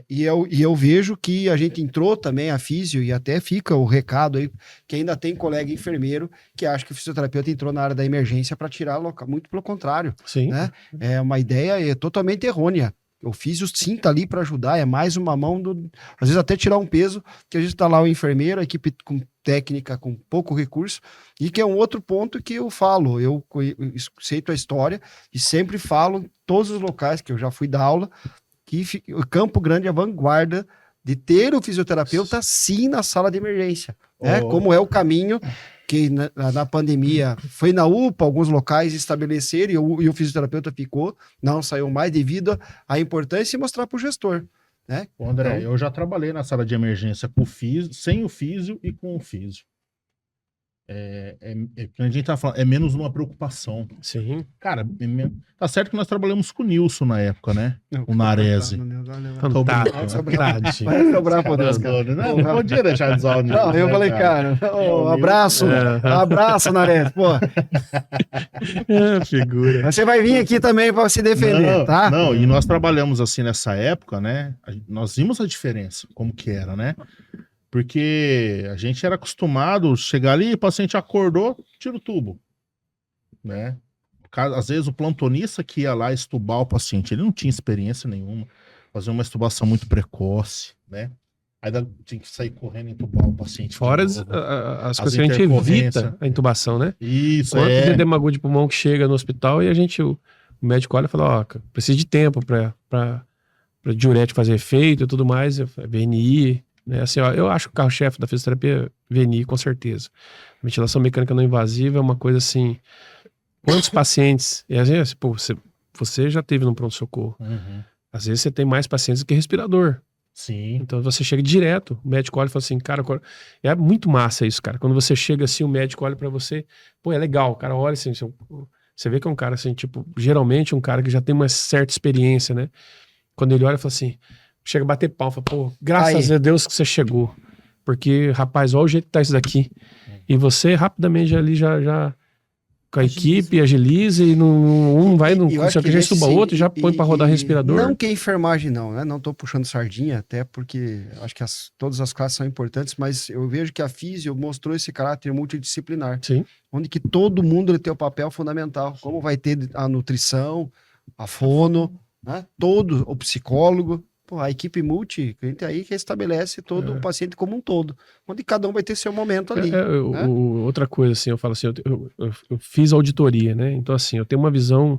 E eu vejo que a gente entrou também a físio, e até fica o recado aí, que ainda tem colega enfermeiro que acha que o fisioterapeuta entrou na área da emergência para tirar local. Muito pelo contrário. Sim. Né? É uma ideia totalmente errônea. O físio sim tá ali para ajudar, é mais uma mão às vezes até tirar um peso, que a gente tá lá o enfermeiro, a equipe com técnica, com pouco recurso, e que é um outro ponto que eu falo, eu sei tua história, e sempre falo em todos os locais que eu já fui dar aula, que o Campo Grande é a vanguarda de ter o fisioterapeuta sim na sala de emergência, né? Como é o caminho que na pandemia foi na UPA, alguns locais estabeleceram e o fisioterapeuta ficou, não saiu mais devido à importância e mostrar para o gestor. Né? André, então, eu já trabalhei na sala de emergência com o físio, sem o físio e com o físio. A gente tá falando, é menos uma preocupação. Sim. Cara, tá certo que nós trabalhamos com o Nilson na época, né? O Narese. Fantástico. Vai sobrar pra Deus, cara. Não podia deixar de usar o Nilson. Não, eu falei, cara, abraço, Narese, pô. Figura. Você vai vir aqui também pra se defender, tá? Não, e nós trabalhamos assim nessa época, né? Nós vimos a diferença, como que era, né? Porque a gente era acostumado a chegar ali, o paciente acordou, tira o tubo, né? Às vezes o plantonista que ia lá estubar o paciente, ele não tinha experiência nenhuma, fazia uma estubação muito precoce, né? Aí tinha que sair correndo e entubar o paciente. Fora as coisas que a gente evita a intubação, né? Isso, quanto de edema de pulmão que chega no hospital e o médico olha e fala, ó, precisa de tempo para diurético fazer efeito e tudo mais, VNI... Né? Assim, ó, eu acho que o carro-chefe da fisioterapia VNI, com certeza. Ventilação mecânica não invasiva é uma coisa assim. Quantos pacientes? E às vezes, pô, você já teve no pronto-socorro. Uhum. Às vezes você tem mais pacientes do que respirador. Sim. Então você chega direto, o médico olha e fala assim, cara, é muito massa isso, cara. Quando você chega assim, o médico olha pra você, pô, é legal, o cara olha assim, você vê que é um cara assim, tipo, geralmente um cara que já tem uma certa experiência, né? Quando ele olha e fala assim, chega a bater palma, fala, pô, graças a Deus que você chegou. Porque, rapaz, olha o jeito que tá isso daqui. E você rapidamente ali já com a equipe, agiliza e um vai no já estuba outro, já põe pra rodar respirador. Não que a enfermagem não, né? Não tô puxando sardinha, até porque acho que todas as classes são importantes, mas eu vejo que a físio mostrou esse caráter multidisciplinar. Sim. Onde que todo mundo tem o papel fundamental. Como vai ter a nutrição, a fono, né? Todo, o psicólogo. A equipe multi, a gente aí que estabelece todo o paciente como um todo, onde cada um vai ter seu momento ali. Né? Outra coisa, assim, eu falo assim, eu fiz auditoria, né? Então, assim, eu tenho uma visão,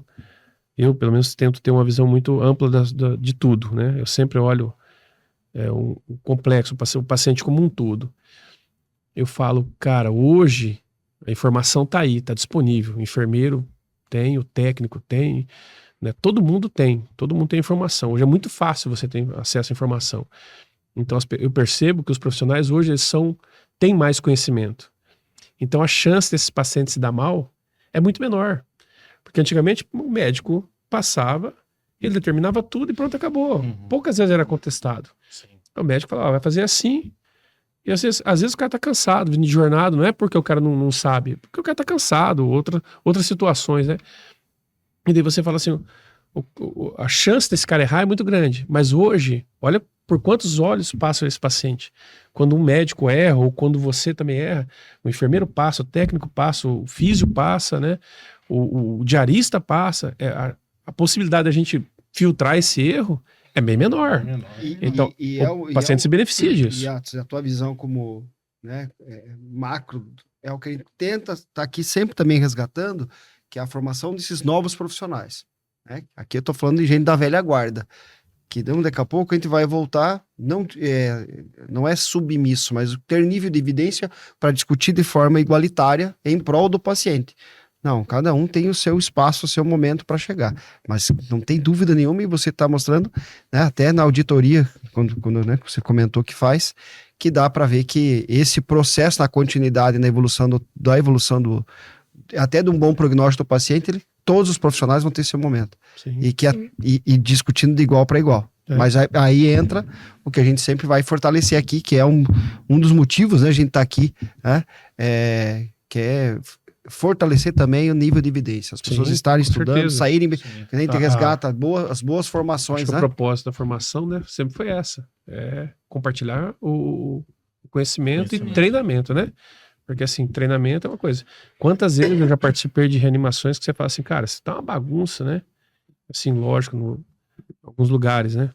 eu pelo menos tento ter uma visão muito ampla de tudo, né? Eu sempre olho o complexo, o paciente como um todo. Eu falo, cara, hoje a informação tá aí, tá disponível. O enfermeiro tem, o técnico tem, né? Todo mundo tem informação. Hoje é muito fácil você ter acesso à informação. Então eu percebo que os profissionais hoje têm mais conhecimento. Então a chance desses pacientes se dar mal é muito menor. Porque antigamente o médico passava, ele determinava tudo e pronto, acabou. Poucas vezes era contestado. Sim. O médico falava, vai fazer assim. E às vezes o cara tá cansado, vindo de jornada, não é porque o cara não sabe, porque o cara tá cansado, outras situações, né? E daí você fala assim, a chance desse cara errar é muito grande. Mas hoje, olha por quantos olhos passa esse paciente. Quando um médico erra, ou quando você também erra, o enfermeiro passa, o técnico passa, o físio passa, né? O diarista passa. A possibilidade da gente filtrar esse erro é bem menor. Então, o paciente se beneficia disso. E a tua visão como, né, macro é o que a gente tenta estar aqui sempre também resgatando, que é a formação desses novos profissionais. Né? Aqui eu estou falando de gente da velha guarda, que daqui a pouco a gente vai voltar, não é submisso, mas ter nível de evidência para discutir de forma igualitária em prol do paciente. Não, cada um tem o seu espaço, o seu momento para chegar. Mas não tem dúvida nenhuma, e você está mostrando, né, até na auditoria, quando né, você comentou que faz, que dá para ver que esse processo na continuidade, na evolução até de um bom prognóstico do paciente, todos os profissionais vão ter seu momento. Sim. E discutindo de igual para igual. Mas aí entra o que a gente sempre vai fortalecer aqui, que é um dos motivos, né, a gente tá aqui, né, que é fortalecer também o nível de evidência. As pessoas estarem estudando, certeza. saírem, que a gente resgata as boas formações, Acho que né? o propósito da formação, né, sempre foi essa. Compartilhar o conhecimento e treinamento, né? Porque, assim, treinamento é uma coisa. Quantas vezes eu já participei de reanimações que você fala assim, cara, isso tá uma bagunça, né? Assim, lógico, em alguns lugares, né?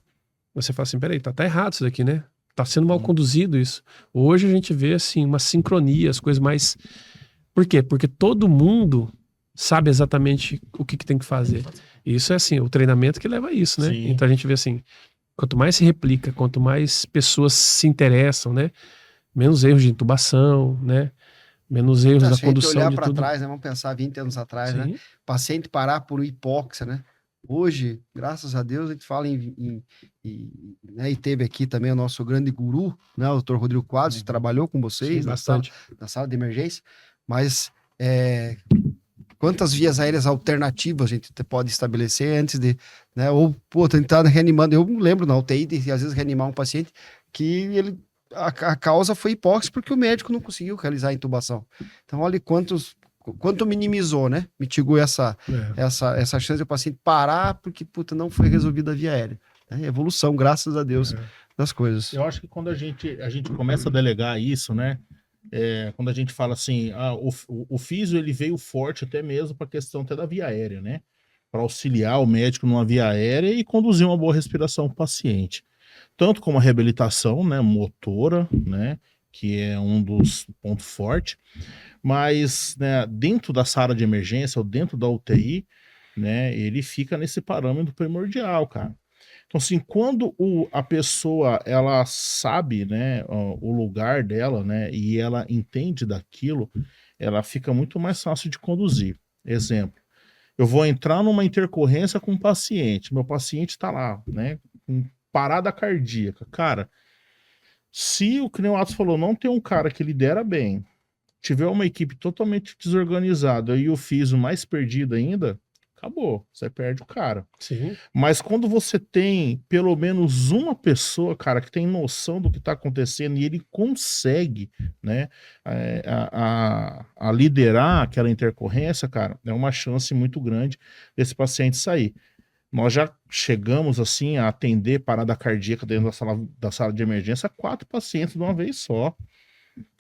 Você fala assim, peraí, tá errado isso daqui, né? Tá sendo mal conduzido isso. Hoje a gente vê, assim, uma sincronia, as coisas mais... Por quê? Porque todo mundo sabe exatamente o que tem que fazer. E isso é, assim, o treinamento que leva a isso, né? Sim. Então a gente vê, assim, quanto mais se replica, quanto mais pessoas se interessam, né? Menos erros de intubação, né? Menos erros da condução olhar de para tudo. trás, né? Vamos pensar 20 anos atrás, Sim. né? Paciente parar por hipóxia, né? Hoje, graças a Deus, a gente fala né? E teve aqui também o nosso grande guru, né? O Dr. Rodrigo Quadros, que trabalhou com vocês Sim, na sala de emergência. Mas quantas vias aéreas alternativas a gente pode estabelecer antes de, né? Ou, tentar reanimando. Eu lembro na UTI de às vezes reanimar um paciente que a causa foi hipóxia porque o médico não conseguiu realizar a intubação. Então, olha quanto minimizou, né? Mitigou essa chance do paciente parar porque, não foi resolvida a via aérea. Evolução, graças a Deus, das coisas. Eu acho que quando a gente começa a delegar isso, né? Quando a gente fala assim, o físio ele veio forte até mesmo para a questão até da via aérea, né? Para auxiliar o médico numa via aérea e conduzir uma boa respiração para o paciente. Tanto como a reabilitação, né, motora, né, que é um dos pontos fortes, mas, né, dentro da sala de emergência ou dentro da UTI, né, ele fica nesse parâmetro primordial, cara. Então, assim, quando a pessoa, ela sabe, né, o lugar dela, né, e ela entende daquilo, ela fica muito mais fácil de conduzir. Exemplo, eu vou entrar numa intercorrência com um paciente, meu paciente está lá, né, com parada cardíaca. Cara, se o que nem o Atos falou, não tem um cara que lidera bem, tiver uma equipe totalmente desorganizada e o físio mais perdido ainda, acabou, você perde o cara. Sim. Mas quando você tem pelo menos uma pessoa, cara, que tem noção do que está acontecendo e ele consegue, né, a liderar aquela intercorrência, cara, é uma chance muito grande desse paciente sair. Nós já chegamos, assim, a atender parada cardíaca dentro da sala de emergência 4 pacientes de uma vez só.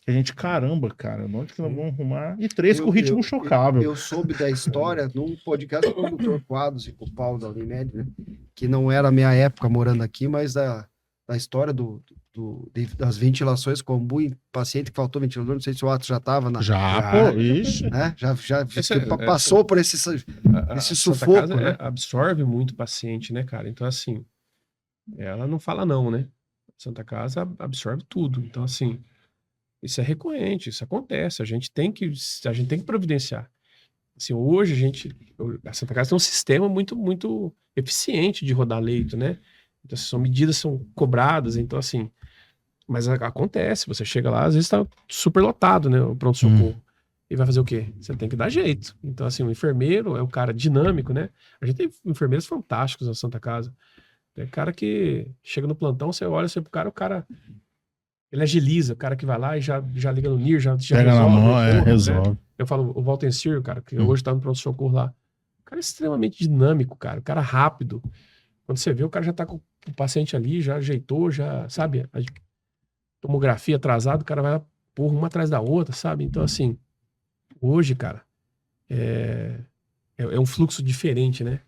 A gente, caramba, cara, onde que nós vamos arrumar? E 3 com ritmo chocável. Eu soube da história num podcast com o Dr. Quadros e com o Paulo da Unimed, né? Que não era a minha época morando aqui, mas da história das ventilações comum em paciente que faltou ventilador. Não sei se o Atos já estava na... Pô, ixi. Né? Já passou por esse sufoco, né? Absorve muito o paciente, né, cara? Então, assim, ela não fala não, né? Santa Casa absorve tudo. Então, assim, isso é recorrente, isso acontece. A gente tem que providenciar. Assim, hoje a Santa Casa tem um sistema muito, muito eficiente de rodar leito, né? Então, são medidas são cobradas, então assim, mas acontece, você chega lá, às vezes tá super lotado, né, o pronto-socorro. E vai fazer o quê? Você tem que dar jeito. Então, assim, o enfermeiro é um cara dinâmico, né? A gente tem enfermeiros fantásticos na Santa Casa. É cara que chega no plantão, você olha assim pro cara, o cara ele agiliza, o cara que vai lá e já liga no NIR, já Pega resolve. na mão, né? resolve. Eu falo, o Valtencir, cara, que hoje tá no pronto-socorro lá. O cara é extremamente dinâmico, cara. O cara rápido. Quando você vê, o cara já tá com o paciente ali, já ajeitou, já, sabe? A tomografia atrasada, o cara vai lá, porra, uma atrás da outra, sabe? Então, assim, hoje, cara, é um fluxo diferente, né?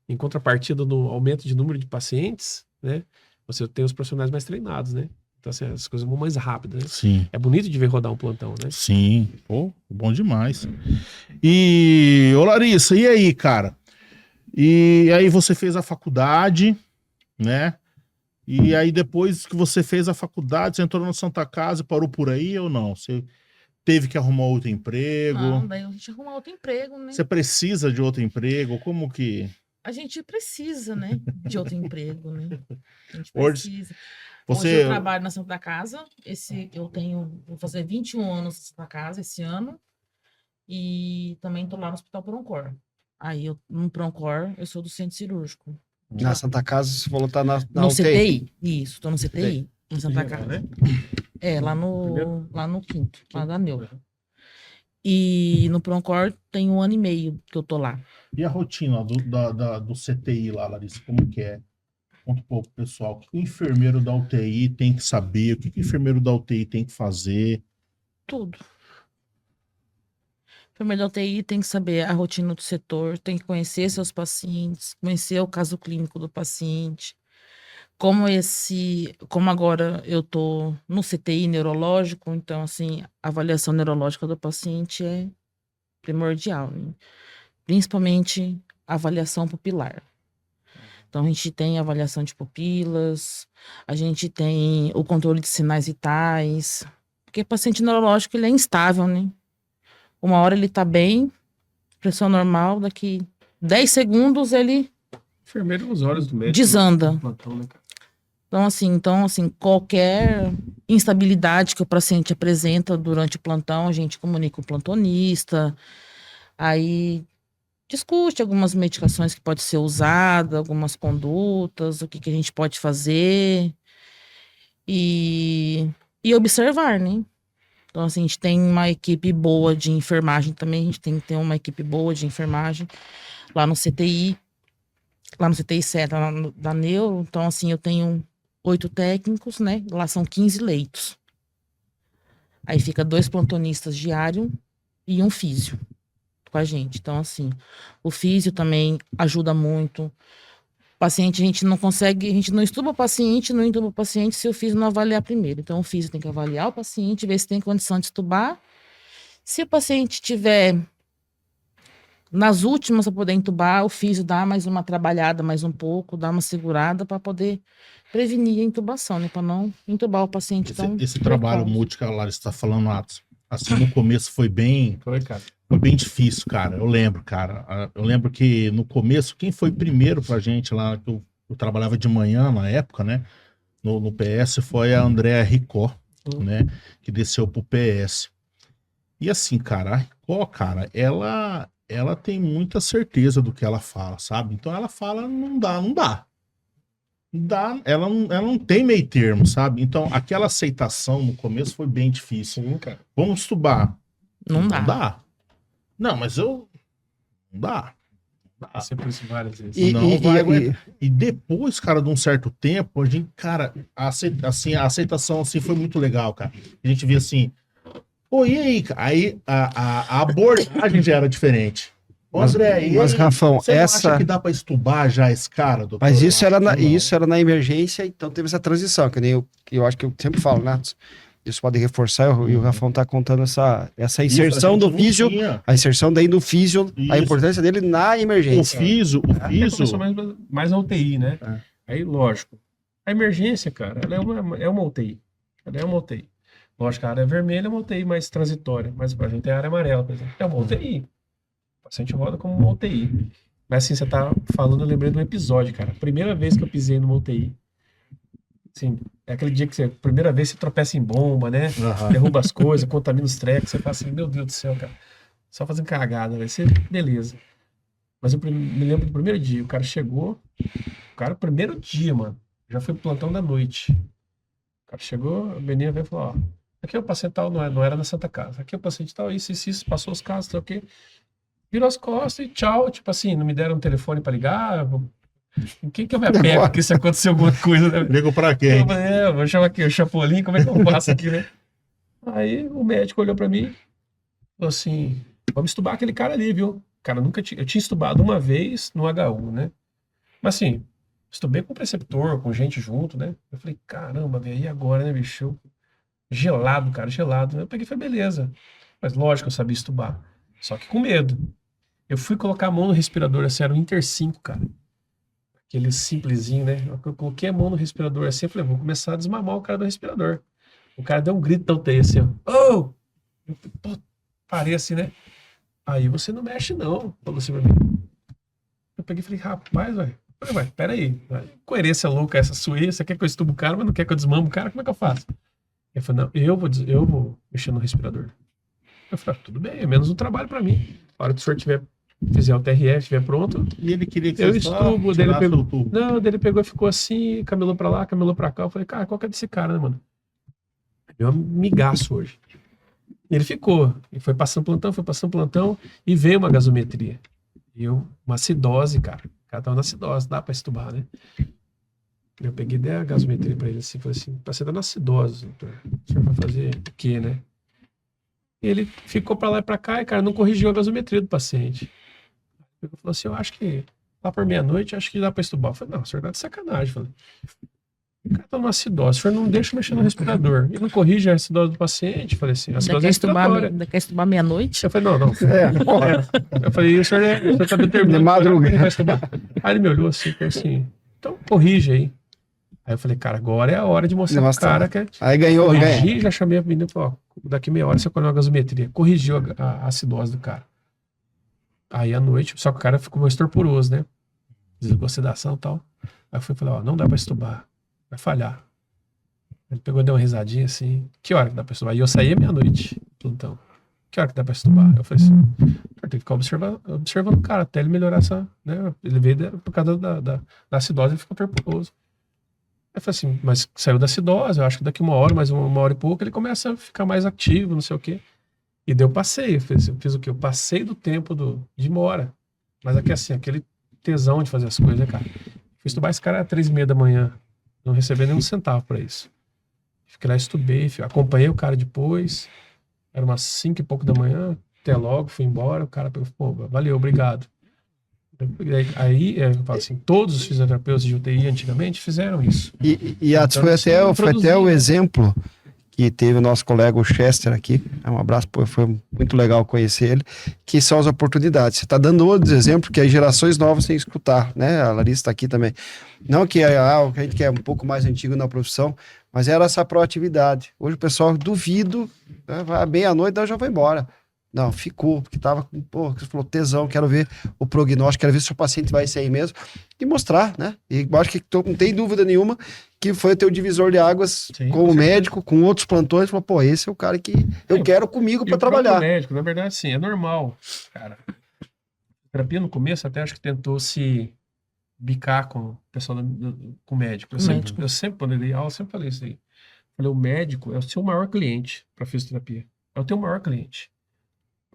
Em contrapartida do aumento de número de pacientes, né? Você tem os profissionais mais treinados, né? Então, assim, as coisas vão mais rápidas, né? Sim. É bonito de ver rodar um plantão, né? Sim. Pô, bom demais. E, ô Larissa, e aí, cara? E aí você fez a faculdade, né? E aí depois que você fez a faculdade, você entrou na Santa Casa e parou por aí ou não? Você teve que arrumar outro emprego? Não, daí a gente arruma outro emprego, né? Você precisa de outro emprego? Como que... A gente precisa, né? De outro emprego, né? A gente Hoje- precisa. Você... Hoje eu trabalho na Santa Casa. Vou fazer 21 anos na Santa Casa esse ano. E também tô lá no Hospital Proncor. Aí, no Proncor, eu sou do centro cirúrgico. Na Santa Casa, você falou que tá na No UTI. CTI. Isso, tô no CTI. Em Santa Casa. né? É, lá Primeiro? no quinto, lá da Neuro. E no Proncor tem 1 ano e meio que eu tô lá. E a rotina do CTI lá, Larissa, como que é? Conta um pouco, pessoal. O que o enfermeiro da UTI tem que saber? O que o enfermeiro da UTI tem que fazer? Tudo. O enfermeiro da UTI tem que saber a rotina do setor, tem que conhecer seus pacientes, conhecer o caso clínico do paciente. Como agora eu tô no CTI neurológico, então assim, a avaliação neurológica do paciente é primordial, né? Principalmente a avaliação pupilar. Então a gente tem avaliação de pupilas, a gente tem o controle de sinais vitais, porque o paciente neurológico ele é instável, né? Uma hora ele tá bem, pressão normal, daqui 10 segundos ele Enfermeiro nos olhos do médico. desanda. No plantão, né, cara? Então, assim, qualquer instabilidade que o paciente apresenta durante o plantão, a gente comunica com o plantonista, aí discute algumas medicações que podem ser usadas, algumas condutas, o que a gente pode fazer e observar, né? Então, assim, a gente tem uma equipe boa de enfermagem também, a gente tem que ter uma equipe boa de enfermagem lá no CTI 7, lá da Neuro. Então, assim, eu tenho 8 técnicos, né? Lá são 15 leitos. Aí fica 2 plantonistas diários e um físio com a gente. Então, assim, o físio também ajuda muito. O paciente, a gente não estuba o paciente, não intuba o paciente se o físio não avaliar primeiro. Então, o físio tem que avaliar o paciente, ver se tem condição de estubar. Se o paciente tiver nas últimas para poder entubar, o físio dá mais uma trabalhada, mais um pouco, dá uma segurada para poder prevenir a intubação, né? Para não entubar o paciente tão Esse trabalho precoce. múltiplo que a Larissa está falando, Atos, assim, no começo foi bem Cara. Foi bem difícil, cara. Eu lembro, cara. Eu lembro que no começo, quem foi primeiro pra gente lá, que eu trabalhava de manhã na época, né? No PS, foi a Andréa Ricó, né? Que desceu pro PS. E assim, cara, a Ricó, cara, ela tem muita certeza do que ela fala, sabe? Então ela fala, não dá. Não dá, ela não tem meio termo, sabe? Então aquela aceitação no começo foi bem difícil. Sim, cara. Vamos estubar. Não dá. Não, mas eu. Não dá. Passei por isso várias vezes. E depois, cara, de um certo tempo, a gente, cara, a aceitação assim foi muito legal, cara. A gente via assim, pô, e aí? Aí a abordagem já era diferente. Ô, André, e Mas aí? Rafão, Você não acha que dá pra estubar já esse cara, doutor? Mas isso era, Não. isso era na emergência, então teve essa transição, que nem eu acho que eu sempre falo, né? Isso pode reforçar, e o Rafão tá contando essa inserção do físio, a inserção daí do físio, a importância dele na emergência. O físio. Começou mais na UTI, né? Aí, lógico, a emergência, cara, ela é uma UTI. Ela é uma UTI. Lógico, a área vermelha é uma UTI mais transitória, mas a gente tem a área amarela, por exemplo. É uma UTI. paciente roda como uma UTI. Mas assim, você tá falando, eu lembrei de um episódio, cara. Primeira vez que eu pisei numa UTI. Assim, é aquele dia que você, primeira vez você tropeça em bomba, né? Derruba as coisas, contamina os trecos, você fala assim, meu Deus do céu, cara. Só fazendo cagada, vai ser beleza. Mas eu me lembro do primeiro dia, o cara chegou, primeiro dia, mano, já foi pro plantão da noite. O cara chegou, a menina veio e falou, ó, aqui é o paciente tal, não era na Santa Casa, aqui é o paciente tal, isso, passou os casos, sei o quê. Virou as costas e tchau, tipo assim, não me deram um telefone pra ligar, quem que eu me apego aqui se acontecer alguma coisa, né? Ligo pra quem? Eu falei, vou chamar aqui o Chapolin, como é que eu faço aqui, né? Aí o médico olhou pra mim, falou assim, vamos estubar aquele cara ali, viu? Cara, eu tinha estubado uma vez no HU, né? Mas assim, estubei com o preceptor, com gente junto, né? Eu falei, caramba, velho, e agora, né, bicho? Gelado, cara, gelado. Eu peguei e falei, beleza. Mas lógico, eu sabia estubar. Só que com medo. Eu fui colocar a mão no respirador, assim, era um Inter 5, cara. Aquele simplesinho, né? Eu coloquei a mão no respirador assim, eu falei, vou começar a desmamar o cara do respirador. O cara deu um grito da UTI assim, ó. Oh! Eu parei assim, né? Aí você não mexe não, falou assim pra mim. Eu peguei e falei, rapaz, velho. Peraí. Coerência louca essa sua aí. Você quer que eu estubo o cara, mas não quer que eu desmamo o cara? Como é que eu faço? Ele falou, não, eu vou mexer no respirador. Eu falei, tudo bem, é menos um trabalho pra mim. A hora que o senhor fizer o TRF, estiver pronto, E ele queria que eu você estubo, dele pegou. tubo. Não, dele pegou e ficou assim, camelou pra lá, camelou pra cá. Eu falei, cara, qual que é desse cara, né, mano? Deu um amigaço hoje. Ele ficou, e foi passando plantão, e veio uma gasometria. E uma acidose, cara. O cara tava na acidose, dá pra estubar, né? Eu peguei e dei a gasometria pra ele assim, falei assim, você tá na acidose, doutor. O senhor vai fazer o quê, né? E ele ficou pra lá e pra cá, e, cara, não corrigiu a gasometria do paciente. Ele falou assim, eu acho que lá por meia-noite, acho que dá pra estubar. Eu falei, não, o senhor tá de sacanagem. Eu falei, o cara tá numa acidose, o senhor não deixa mexer no respirador. E não corrige a acidose do paciente. Eu falei assim, a acidose é respiratória. Ainda quer estubar meia-noite? Eu falei, não. Eu falei, o senhor tá determinado. De madrugada. Vai estubar. Aí ele me olhou assim, falou assim, então corrige aí. Aí eu falei, cara, agora é a hora de mostrar pro cara que aí ganhou, corrigi, já chamei a menina e falei, ó, daqui meia hora você colhe uma gasometria. Corrigiu a acidose do cara. Aí à noite, só que o cara ficou mais torturoso, né? Desligou a sedação e tal. Aí eu falei, ó, não dá pra estubar. Vai falhar. Ele pegou e deu uma risadinha assim. Que hora que dá pra estubar? E eu saí meia-noite, plantão. Que hora que dá pra estubar? Eu falei assim, tem que ficar observando o cara até ele melhorar essa, né? Ele veio por causa da acidose, ele ficou torturoso. Aí eu falei assim, mas saiu da acidose, eu acho que daqui uma hora, mais uma hora e pouco, ele começa a ficar mais ativo, não sei o quê. E deu passeio. Eu fiz o quê? Eu passei do tempo de mora. Mas aqui assim, aquele tesão de fazer as coisas, né, cara? Fui estudar esse cara às 3h30 da manhã. Não recebi nem um centavo pra isso. Fiquei lá, estudei, acompanhei o cara depois. Era umas 5 e pouco da manhã. Até logo, fui embora. O cara pegou, pô, valeu, obrigado. Aí, eu falo assim, todos os fisioterapeutas de UTI antigamente fizeram isso. E Atos, então, foi até o exemplo que teve o nosso colega, o Chester, aqui. Um abraço, foi muito legal conhecer ele. Que são as oportunidades. Você está dando outros exemplos que as gerações novas têm que escutar, né? A Larissa está aqui também. Não que a gente que é um pouco mais antigo na profissão, mas era essa proatividade. Hoje o pessoal duvido, né? Vai à meia-noite, eu já vou embora. Não, ficou, porque tava com, você falou, tesão, quero ver o prognóstico, quero ver se o paciente vai sair mesmo, e mostrar, né? E eu acho que não tem dúvida nenhuma que foi o teu divisor de águas. Sim, como médico, com outros plantões, falou, pô, esse é o cara que eu quero comigo para trabalhar. Médico, na verdade, sim, é normal, cara. A terapia no começo até acho que tentou se bicar com o pessoal com o médico. Eu sempre, quando eu dei aula, eu sempre falei isso aí. Falei, o médico é o seu maior cliente para fisioterapia. É o teu maior cliente.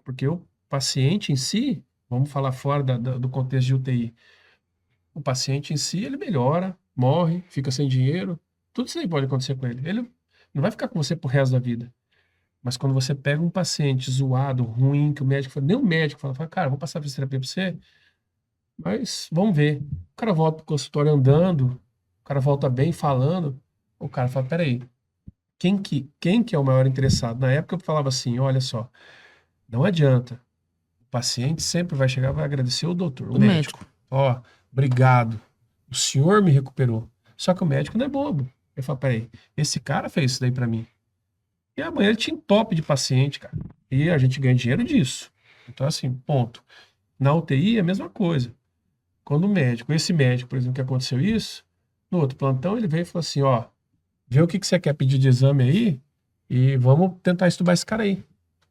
Porque o paciente em si, vamos falar fora do contexto de UTI, o paciente em si, ele melhora, morre, fica sem dinheiro, tudo isso aí pode acontecer com ele. Ele não vai ficar com você pro resto da vida. Mas quando você pega um paciente zoado, ruim, que o médico fala, nem o médico fala, cara, vou passar fisioterapia pra você, mas vamos ver. O cara volta pro consultório andando, o cara volta bem falando, o cara fala, peraí, quem que é o maior interessado? Na época eu falava assim, olha só, não adianta. O paciente sempre vai chegar e vai agradecer o doutor, o médico. Ó, obrigado. O senhor me recuperou. Só que o médico não é bobo. Ele fala, peraí, esse cara fez isso daí pra mim. E amanhã ele tinha um top de paciente, cara. E a gente ganha dinheiro disso. Então, assim, ponto. Na UTI é a mesma coisa. Quando o médico, esse médico, por exemplo, que aconteceu isso, no outro plantão ele veio e falou assim, ó, vê o que você quer pedir de exame aí e vamos tentar estubar esse cara aí.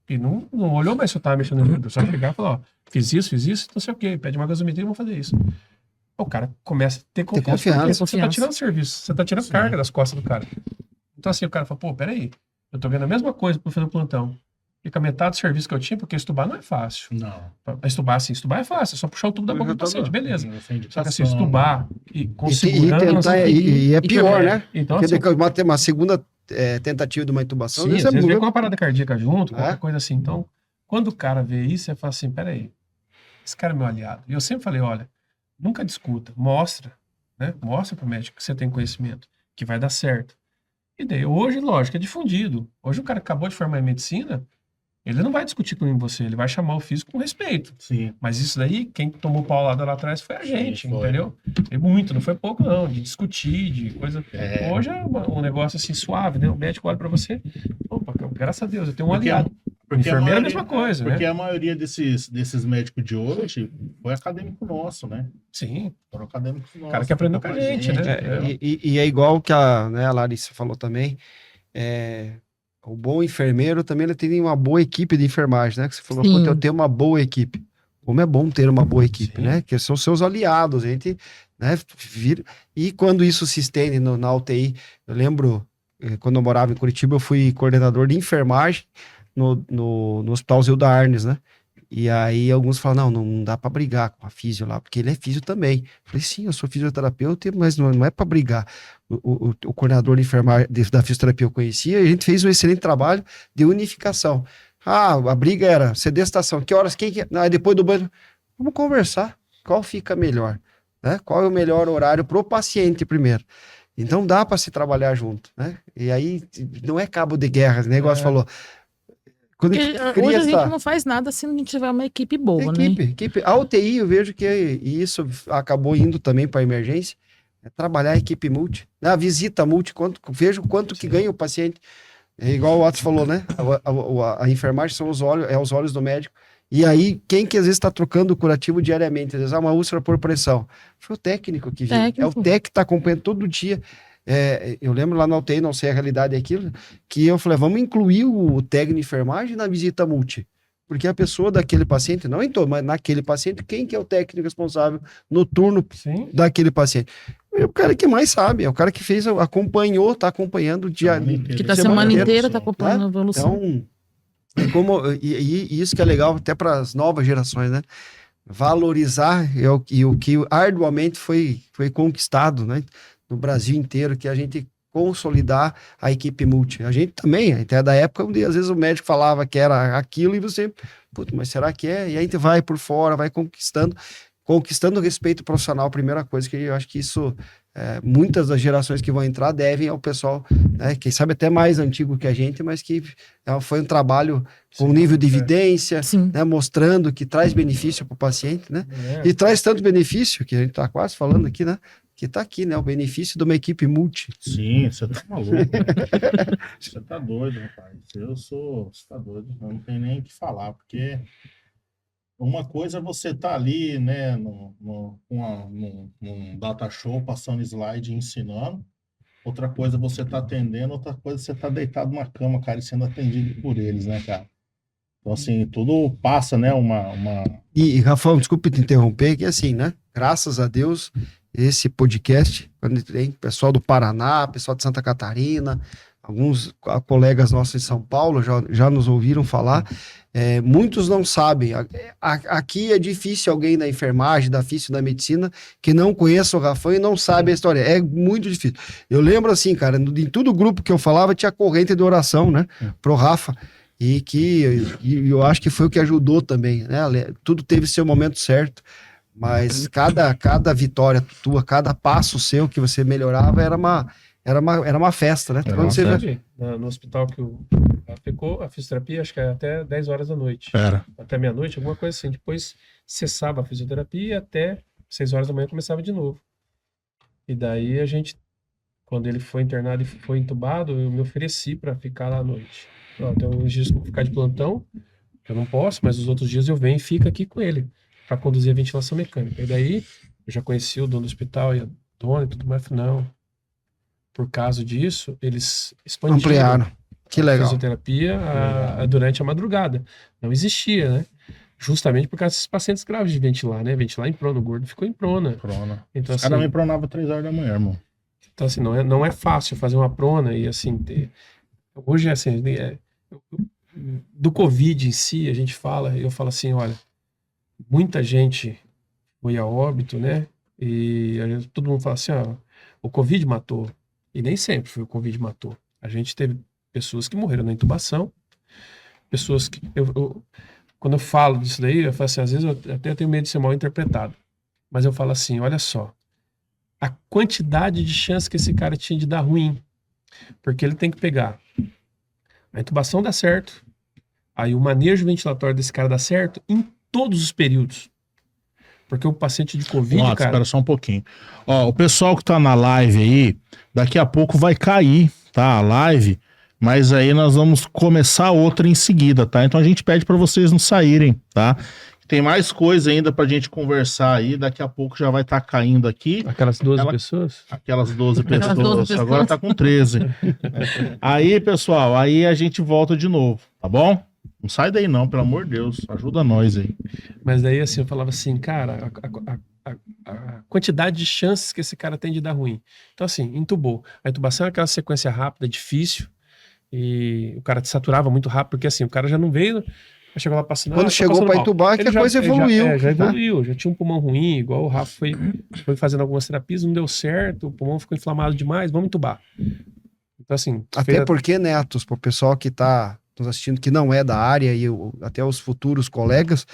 E não olhou mais se eu tava mexendo no dedo, só chegar e falar, ó, fiz isso, não sei o quê, pede uma gasometria e vamos fazer isso. O cara começa a ter confiança. Porque você tá tirando serviço, você tá tirando carga das costas do cara. Então assim, o cara fala, pô, peraí, eu tô vendo a mesma coisa pra fazer o plantão. Fica metade do serviço que eu tinha, porque estubar não é fácil. Não. Estubar é fácil, é só puxar o tubo da boca do paciente, beleza. Só que assim, Indicação. estubar e com E segurança... tentar, e é pior, né? Então, Porque assim, uma segunda tentativa de uma intubação, sim, às você vezes vem morreu. com uma parada cardíaca junto, É. qualquer coisa assim. Então, quando o cara vê isso, você fala assim, peraí, esse cara é meu aliado. E eu sempre falei, olha, nunca discuta, mostra, né? Mostra pro médico que você tem conhecimento, que vai dar certo. E daí, hoje, lógico, é difundido. Hoje o cara acabou de formar em medicina, ele não vai discutir com você, ele vai chamar o físico com respeito. Sim. Mas isso daí, quem tomou paulada lá atrás foi a gente, Sim, foi. entendeu? Foi muito, não foi pouco não, de discutir, de coisa... Hoje é um negócio assim suave, né? O médico olha pra você, opa, graças a Deus, eu tenho um aliado. Enfermeira é a mesma coisa, porque né? a maioria desses médicos de hoje foi acadêmico nosso, né? Sim, Foram acadêmicos nossos. o cara que aprendeu com a gente, né? E é igual que a Larissa falou também, o bom enfermeiro também ele tem uma boa equipe de enfermagem, né? Que você falou, Sim. pô, eu tenho uma boa equipe. Como é bom ter uma boa equipe, Sim. né? Que são seus aliados, a gente, né? E quando isso se estende na UTI, eu lembro, quando eu morava em Curitiba, eu fui coordenador de enfermagem no Hospital Zilda Arnes, né? E aí alguns falam, não dá pra brigar com a físio lá, porque ele é físio também. Eu falei, sim, eu sou fisioterapeuta, mas não é pra brigar. O coordenador de enfermagem da fisioterapia eu conhecia, e a gente fez um excelente trabalho de unificação. A briga era sedestação, que horas, quem que... Aí depois do banho, vamos conversar, qual fica melhor, né? Qual é o melhor horário pro paciente primeiro. Então dá para se trabalhar junto, né? E aí não é cabo de guerra, o negócio falou... Quando Porque hoje a gente não faz nada se não tiver uma equipe boa, né? Equipe. A UTI, eu vejo que e isso acabou indo também para a emergência, é trabalhar a equipe multi. A visita multi, vejo quanto que ganha o paciente. É igual o Atos falou, né? A enfermagem são os olhos do médico. E aí, quem que às vezes está trocando o curativo diariamente? Às vezes uma úlcera por pressão. Foi o técnico que viu. É o técnico que está acompanhando todo dia. Eu lembro lá na UTI, não sei a realidade daquilo, que eu falei, vamos incluir o técnico de enfermagem na visita multi. Porque a pessoa daquele paciente, não em todo, mas naquele paciente, quem que é o técnico responsável no turno daquele paciente? É o cara que mais sabe, é o cara que acompanhou, tá acompanhando o dia. Que tá a semana inteira, tá acompanhando a evolução. Então, e isso que é legal até para as novas gerações, né? Valorizar o que arduamente foi conquistado, né? No Brasil inteiro, que a gente consolidar a equipe multi. A gente também, até da época onde às vezes o médico falava que era aquilo e você, putz, mas será que é? E a gente vai por fora, vai conquistando o respeito profissional, primeira coisa que eu acho que isso, muitas das gerações que vão entrar devem ao pessoal, né, quem sabe até mais antigo que a gente, mas que foi um trabalho com nível de evidência, né, mostrando que traz benefício para o paciente, né? E traz tanto benefício, que a gente está quase falando aqui, né? Que tá aqui, né? O benefício de uma equipe multi. Sim, você tá maluco. Você tá doido, rapaz. Você tá doido. Eu não tenho nem o que falar, porque uma coisa é você tá ali, né, num data show, passando slide e ensinando. Outra coisa é você tá atendendo, outra coisa é você tá deitado numa cama, cara, e sendo atendido por eles, né, cara? Então, assim, tudo passa, né, E, Rafão, desculpe te interromper, que assim, né? Graças a Deus, esse podcast, quando tem pessoal do Paraná, pessoal de Santa Catarina, alguns colegas nossos em São Paulo já nos ouviram falar, muitos não sabem. Aqui é difícil alguém da enfermagem, da física, da medicina, que não conheça o Rafão e não sabe a história. É muito difícil. Eu lembro assim, cara, em todo grupo que eu falava, tinha corrente de oração, né? Pro Rafa. E eu acho que foi o que ajudou também, né? Tudo teve seu momento certo, mas cada vitória tua, cada passo seu que você melhorava era uma festa, né? Quando você vê no hospital que ficou a fisioterapia, acho que é até 10 horas da noite. Até meia-noite, alguma coisa assim. Depois cessava a fisioterapia até 6 horas da manhã começava de novo. E daí a gente, quando ele foi internado e foi entubado, eu me ofereci para ficar lá à noite. Tem uns dias que eu vou ficar de plantão, eu não posso, mas os outros dias eu venho e fico aqui com ele. para conduzir a ventilação mecânica. E daí, eu já conheci o dono do hospital e a dona e tudo mais. Não. Por causa disso, eles expandiram. Ampliaram. Que legal. A fisioterapia durante a madrugada. Não existia, né? Justamente por causa desses pacientes graves de ventilar, né? Ventilar em prona, o gordo ficou em prona. Então, Os caras me pronavam 3 horas da manhã, irmão. Então, assim, não é fácil fazer uma prona e, assim, ter... Hoje, assim, do Covid em si, a gente fala, eu falo assim, olha, muita gente foi a óbito, né? E todo mundo fala assim, ó, o Covid matou. E nem sempre foi o Covid matou. A gente teve pessoas que morreram na intubação, pessoas que... Quando eu falo disso daí, eu falo assim, às vezes eu até tenho medo de ser mal interpretado. Mas eu falo assim, olha só, a quantidade de chance que esse cara tinha de dar ruim. Porque ele tem que pegar. A intubação dá certo. Aí o manejo ventilatório desse cara dá certo em todos os períodos. Porque o paciente de Covid, cara... Espera só um pouquinho. Ó, o pessoal que tá na live aí, daqui a pouco vai cair, tá? A live... Mas aí nós vamos começar outra em seguida, tá? Então a gente pede para vocês não saírem, tá? Tem mais coisa ainda pra gente conversar aí. Daqui a pouco já vai estar caindo aqui. Aquelas 12 pessoas? Aquelas 12 pessoas. Agora tá com 13. Aí, pessoal, aí a gente volta de novo, tá bom? Não sai daí não, pelo amor de Deus. Ajuda nós aí. Mas daí assim, eu falava assim, cara, a quantidade de chances que esse cara tem de dar ruim. Então assim, intubou. A intubação é aquela sequência rápida, difícil. E o cara te saturava muito rápido, porque assim, o cara já não veio, chegou lá passando. Quando chegou para intubar, que a coisa evoluiu. Já evoluiu, já tinha um pulmão ruim, igual o Rafa foi fazendo algumas terapias, não deu certo, o pulmão ficou inflamado demais, vamos intubar. Então assim... Até porque, Netos, pro pessoal que tá nos assistindo, que não é da área, e até os futuros colegas,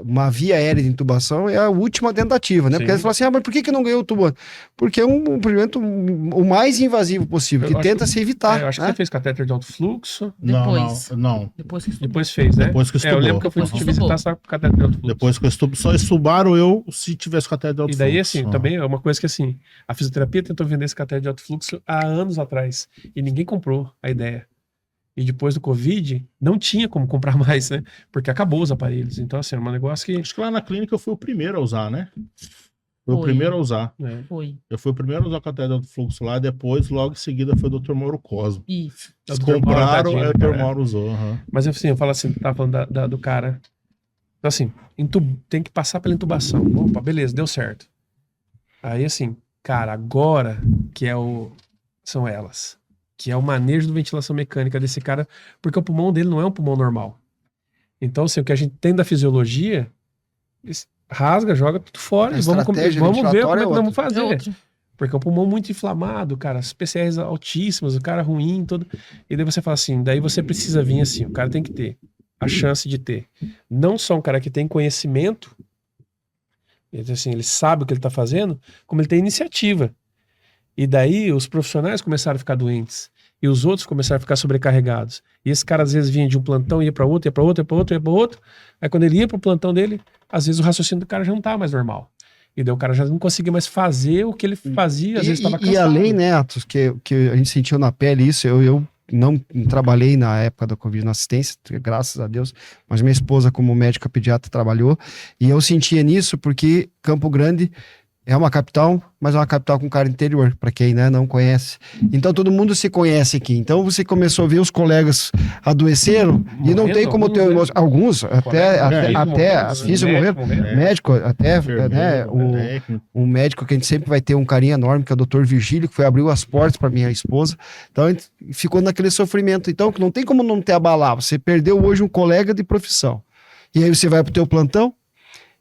uma via aérea de intubação é a última tentativa, né? Sim. Porque eles falam assim, mas por que não ganhou o tubo? Porque é um procedimento o mais invasivo possível, que tenta se evitar. Eu acho que você fez catéter de alto fluxo. Depois. Não. Depois fez, né? Depois que estudou. Eu lembro que eu fui te visitar só com catéter de alto fluxo. Depois que eu estudo, só estubaram eu se tivesse catéter de alto fluxo. E daí, assim, também é uma coisa que, assim, a fisioterapia tentou vender esse catéter de alto fluxo há anos atrás. E ninguém comprou a ideia. E depois do Covid, não tinha como comprar mais, né? Porque acabou os aparelhos. Então, assim, é um negócio que... Acho que lá na clínica eu fui o primeiro a usar, né? Foi o primeiro a usar. Foi. Eu fui o primeiro a usar o catéter de alto fluxo lá, depois, logo em seguida, foi o Dr. Mauro Cosmo. Isso. Eles compraram, aí o Dr. Mauro usou. Mas, assim, eu falo assim, tava falando do cara... Então, assim, tem que passar pela intubação. Opa, beleza, deu certo. Aí, assim, cara, agora que são elas... que é o manejo da ventilação mecânica desse cara, porque o pulmão dele não é um pulmão normal. Então, assim, o que a gente tem da fisiologia, rasga, joga tudo fora, e vamos ver como é que nós vamos fazer. Porque é um pulmão muito inflamado, cara, as PCRs altíssimas, o cara ruim, todo. E daí você fala assim, daí você precisa vir assim, o cara tem que ter a chance de ter. Não só um cara que tem conhecimento, assim, ele sabe o que ele tá fazendo, como ele tem iniciativa. E daí os profissionais começaram a ficar doentes. E os outros começaram a ficar sobrecarregados. E esse cara às vezes vinha de um plantão, ia para outro, ia para outro, ia para outro, ia para outro. Aí quando ele ia para o plantão dele, às vezes o raciocínio do cara já não estava mais normal. E daí o cara já não conseguia mais fazer o que ele fazia, às vezes estava cansado. E além, né, Atos, que a gente sentiu na pele isso, eu não trabalhei na época da Covid na assistência, graças a Deus, mas minha esposa como médica pediatra trabalhou, e eu sentia nisso porque Campo Grande é uma capital, mas é uma capital com cara interior, para quem, né, não conhece. Então todo mundo se conhece aqui. Então você começou a ver os colegas adoeceram e não tem como ter alguns, até a física morreram, médico, até, né, o médico que a gente sempre vai ter um carinho enorme, que é o Dr. Virgílio, que foi abriu as portas para minha esposa. Então a gente ficou naquele sofrimento. Então não tem como não ter abalar. Você perdeu hoje um colega de profissão. E aí você vai pro teu plantão.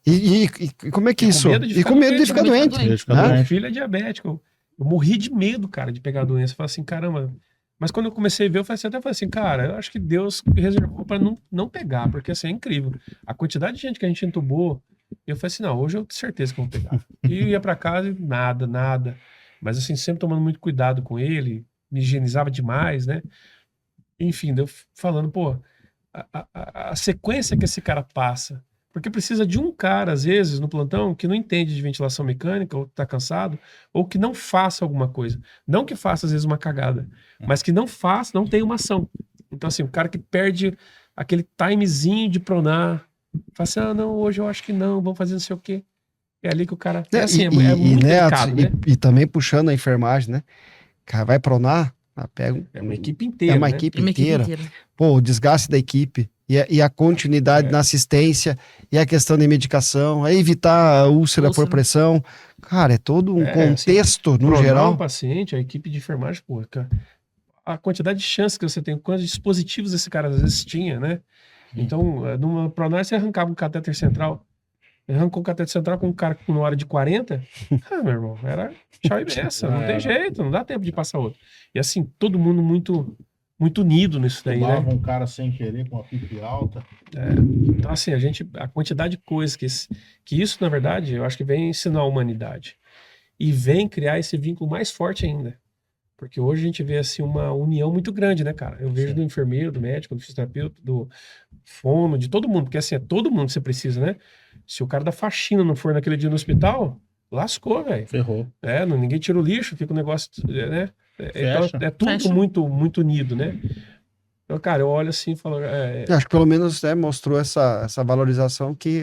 E como é que isso? E com medo de ficar doente. Meu filho é diabético. Eu morri de medo, cara, de pegar a doença. Eu falei assim, caramba. Mas quando eu comecei a ver, eu até falei assim, cara, eu acho que Deus reservou pra não pegar, porque assim, é incrível. A quantidade de gente que a gente entubou, eu falei assim, não, hoje eu tenho certeza que eu vou pegar. E eu ia pra casa e nada. Mas assim, sempre tomando muito cuidado com ele, me higienizava demais, né? Enfim, eu falando, pô, a sequência que esse cara passa. Porque precisa de um cara, às vezes, no plantão, que não entende de ventilação mecânica, ou que tá cansado, ou que não faça alguma coisa. Não que faça, às vezes, uma cagada, mas que não faça, não tenha uma ação. Então, assim, o cara que perde aquele timezinho de pronar, Fala assim, não, hoje eu acho que não, vamos fazer não sei o quê. É ali que o cara... É, assim, e, é muito né, delicado, né? e também puxando a enfermagem, né? Cara, vai pronar, pega. É uma equipe É inteira, uma né? equipe Uma equipe inteira. inteira. Pô, o desgaste da equipe e a continuidade na assistência e a questão de medicação, é evitar a úlcera por Úlcera. pressão. Cara, é todo um contexto, no Pronar geral. um paciente, a equipe de enfermagem, pô, cara, a quantidade de chances que você tem, quantos dispositivos esse cara às vezes tinha, né? Então, numa pronar, você arrancava um catéter central. Arrancou o catéter central com um cara com uma hora de 40. Meu irmão, era tchau e benção. Não tem jeito, não dá tempo de passar outro. E assim, todo mundo muito unido nisso daí, né? Um cara sem querer com uma pique alta. Então, assim, a quantidade de coisas que isso, na verdade, eu acho que vem ensinar a humanidade. E vem criar esse vínculo mais forte ainda. Porque hoje a gente vê, assim, uma união muito grande, né, cara? Eu vejo do enfermeiro, do médico, do fisioterapeuta, do fono, de todo mundo. Porque, assim, é todo mundo que você precisa, né? Se o cara da faxina não for naquele dia no hospital, lascou, velho. Ferrou. Ninguém tira o lixo, fica um negócio, né? Então, é tudo Fecha. muito unido, né? Então, cara, eu olho assim e falo... Eu acho que pelo menos mostrou essa valorização que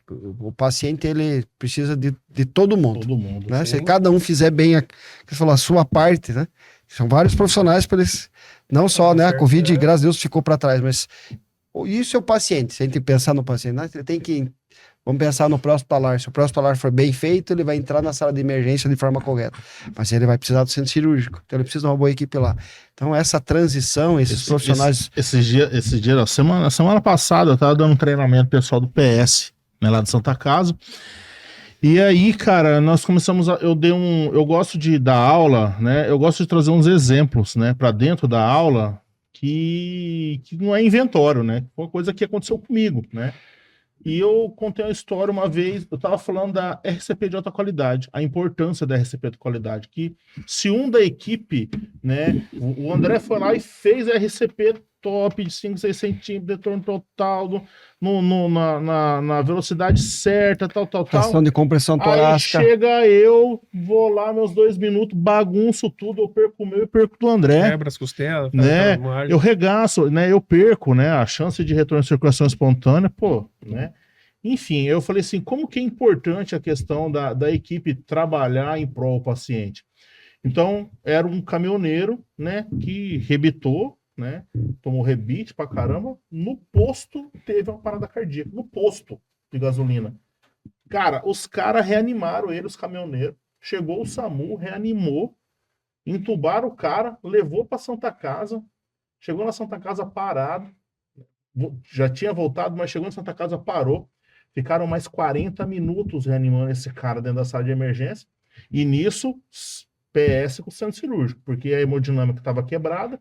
o paciente ele precisa de todo mundo. Todo mundo. Né? Se cada um fizer bem a sua parte, né? São vários profissionais para eles, não só, né? A Covid, graças a Deus, ficou para trás, mas e o seu paciente? Se a gente pensar no paciente, né? Ele tem que, vamos pensar no pré-hospitalar. Se o pré-hospitalar for bem feito, ele vai entrar na sala de emergência de forma correta. Mas ele vai precisar do centro cirúrgico, então ele precisa de uma boa equipe lá. Então essa transição, esses profissionais... Esse dia, semana passada, eu estava dando um treinamento pessoal do PS, né, lá de Santa Casa. E aí, cara, nós começamos eu gosto de dar aula, né? Eu gosto de trazer uns exemplos, né, para dentro da aula que não é inventório, né? Foi uma coisa que aconteceu comigo, né? E eu contei uma história uma vez, eu estava falando da RCP de alta qualidade, a importância da RCP de qualidade, que se um da equipe, né, o André foi lá e fez a RCP top de 5, 6 centímetros, retorno total, na velocidade certa, tal. Ação de compressão torácica. Aí chega eu, vou lá, meus 2 minutos, bagunço tudo, eu perco o meu e perco do André. Quebra as costelas, Né? Eu regaço, né? Eu perco, né? A chance de retorno de circulação espontânea, pô, né? Enfim, eu falei assim, como que é importante a questão da equipe trabalhar em prol ao paciente? Então, era um caminhoneiro, né, que rebitou, né, tomou rebite pra caramba, no posto teve uma parada cardíaca, no posto de gasolina. Cara, os caras reanimaram ele, os caminhoneiros, chegou o SAMU, reanimou, entubaram o cara, levou pra Santa Casa, chegou na Santa Casa parado, já tinha voltado, mas chegou na Santa Casa, parou, ficaram mais 40 minutos reanimando esse cara dentro da sala de emergência, e nisso, PS com o centro cirúrgico, porque a hemodinâmica estava quebrada,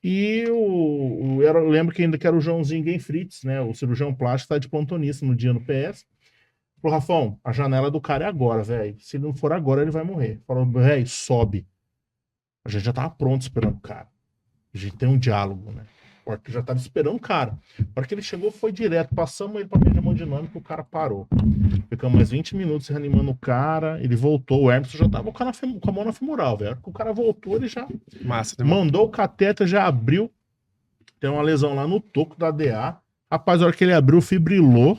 e eu lembro que ainda que era o Joãozinho Genfritz, né, o cirurgião plástico, tá de plantonista no dia no PS, falou, Rafão, a janela do cara é agora, velho, se ele não for agora, ele vai morrer. Falou, velho, sobe. A gente já tava pronto esperando o cara. A gente tem um diálogo, né? Porque já tava esperando o cara. A hora que ele chegou, foi direto. Passamos ele pra meio hemodinâmica, o cara parou. Ficamos mais 20 minutos reanimando o cara. Ele voltou. O Hermes já tava com a mão na femoral, velho. A hora que o cara voltou, ele já mandou o cateter, já abriu. Tem uma lesão lá no toco da DA. Rapaz, a hora que ele abriu, fibrilou.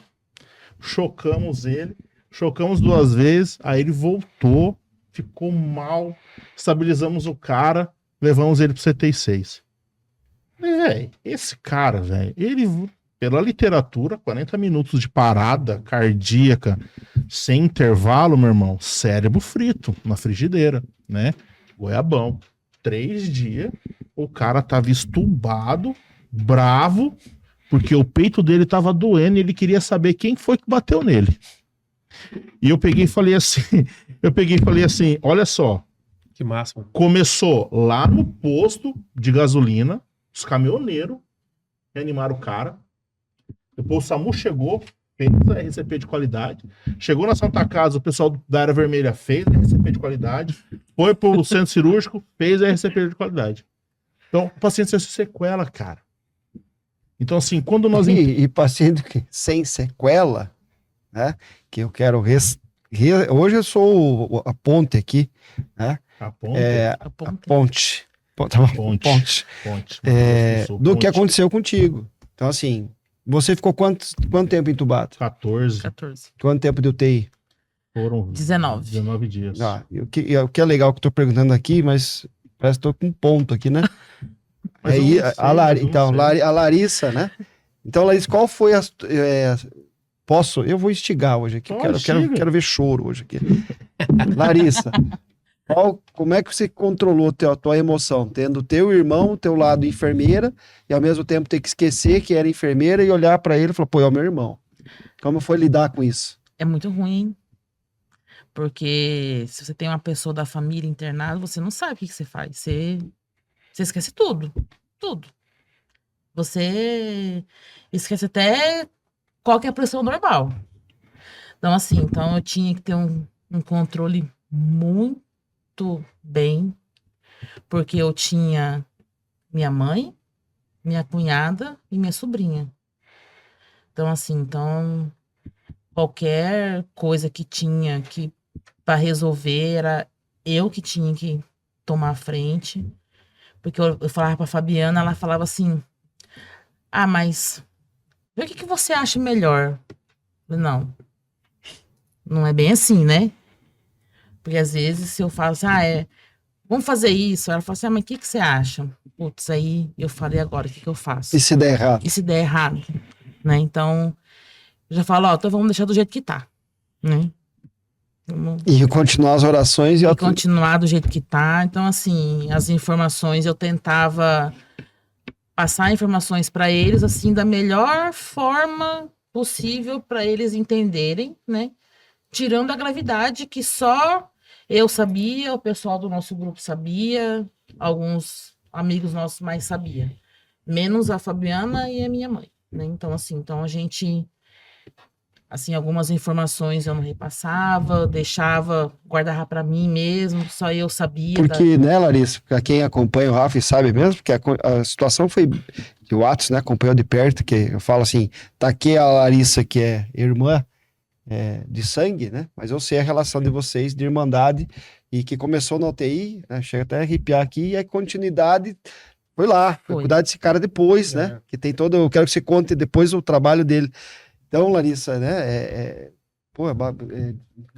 Chocamos ele. Chocamos 2 vezes. Aí ele voltou. Ficou mal. Estabilizamos o cara. Levamos ele pro CT6. Velho, esse cara, velho, ele, pela literatura, 40 minutos de parada cardíaca, sem intervalo, meu irmão, cérebro frito, na frigideira, né? Goiabão. 3 dias, o cara tava estubado, bravo, porque o peito dele tava doendo e ele queria saber quem foi que bateu nele. E eu peguei e falei assim, olha só. Que máximo. Começou lá no posto de gasolina, os caminhoneiros reanimaram o cara. Depois o SAMU chegou, fez a RCP de qualidade. Chegou na Santa Casa, o pessoal da área vermelha fez a RCP de qualidade. Foi pro centro cirúrgico, fez a RCP de qualidade. Então, o paciente sem sequela, cara. Então, assim, quando nós... E paciente sem sequela, né? Que eu quero... Hoje eu sou a ponte aqui, né? A ponte? A ponte. Ponte. Ponte. Do que aconteceu contigo. Então, assim, Você ficou quanto tempo entubado? 14. 14. Quanto tempo de UTI? Foram 19 dias. E o que é legal que eu tô perguntando aqui, mas parece que tô com um ponto aqui, né? Mas eu não sei, Então, a Larissa, né? Então, Larissa, qual foi a... eu vou instigar hoje aqui. Quero ver choro hoje aqui. Larissa, como é que você controlou a tua emoção? Tendo teu irmão, teu lado enfermeira, e ao mesmo tempo ter que esquecer que era enfermeira e olhar pra ele e falar, pô, é o meu irmão. Como foi lidar com isso? É muito ruim. Porque se você tem uma pessoa da família internada, você não sabe o que você faz. Você esquece tudo. Tudo. Você esquece até qual que é a pressão normal. Então, assim, eu tinha que ter um controle muito bem, porque eu tinha minha mãe, minha cunhada e minha sobrinha. Então, assim, qualquer coisa que tinha que para resolver era eu que tinha que tomar a frente. Porque eu falava pra Fabiana, ela falava assim: ah, mas vê o que você acha melhor. Eu falei, não é bem assim, né? Porque às vezes se eu falo assim, vamos fazer isso. Ela fala assim, mas o que você acha? Putz, aí eu falei agora, o que eu faço? E se der errado? E se der errado? Né? Então, eu já falo, então vamos deixar do jeito que tá. Né? E continuar as orações e continuar do jeito que tá. Então, assim, as informações, eu tentava passar informações para eles, assim, da melhor forma possível para eles entenderem, né? Tirando a gravidade que só eu sabia, o pessoal do nosso grupo sabia, alguns amigos nossos mais sabia. Menos a Fabiana e a minha mãe, né? Então, assim, a gente... Assim, algumas informações eu não repassava, guardava para mim mesmo, só eu sabia. Porque, né, Larissa, para quem acompanha o Rafa e sabe mesmo, que a situação foi que o Atos, né, acompanhou de perto, que eu falo assim, tá aqui a Larissa, que é irmã de sangue, né, mas eu sei a relação de vocês, de irmandade, e que começou na UTI, né, chega até a arrepiar aqui, e a continuidade foi lá, foi cuidar desse cara depois, né, que tem todo, eu quero que você conte depois o trabalho dele. Então, Larissa, né,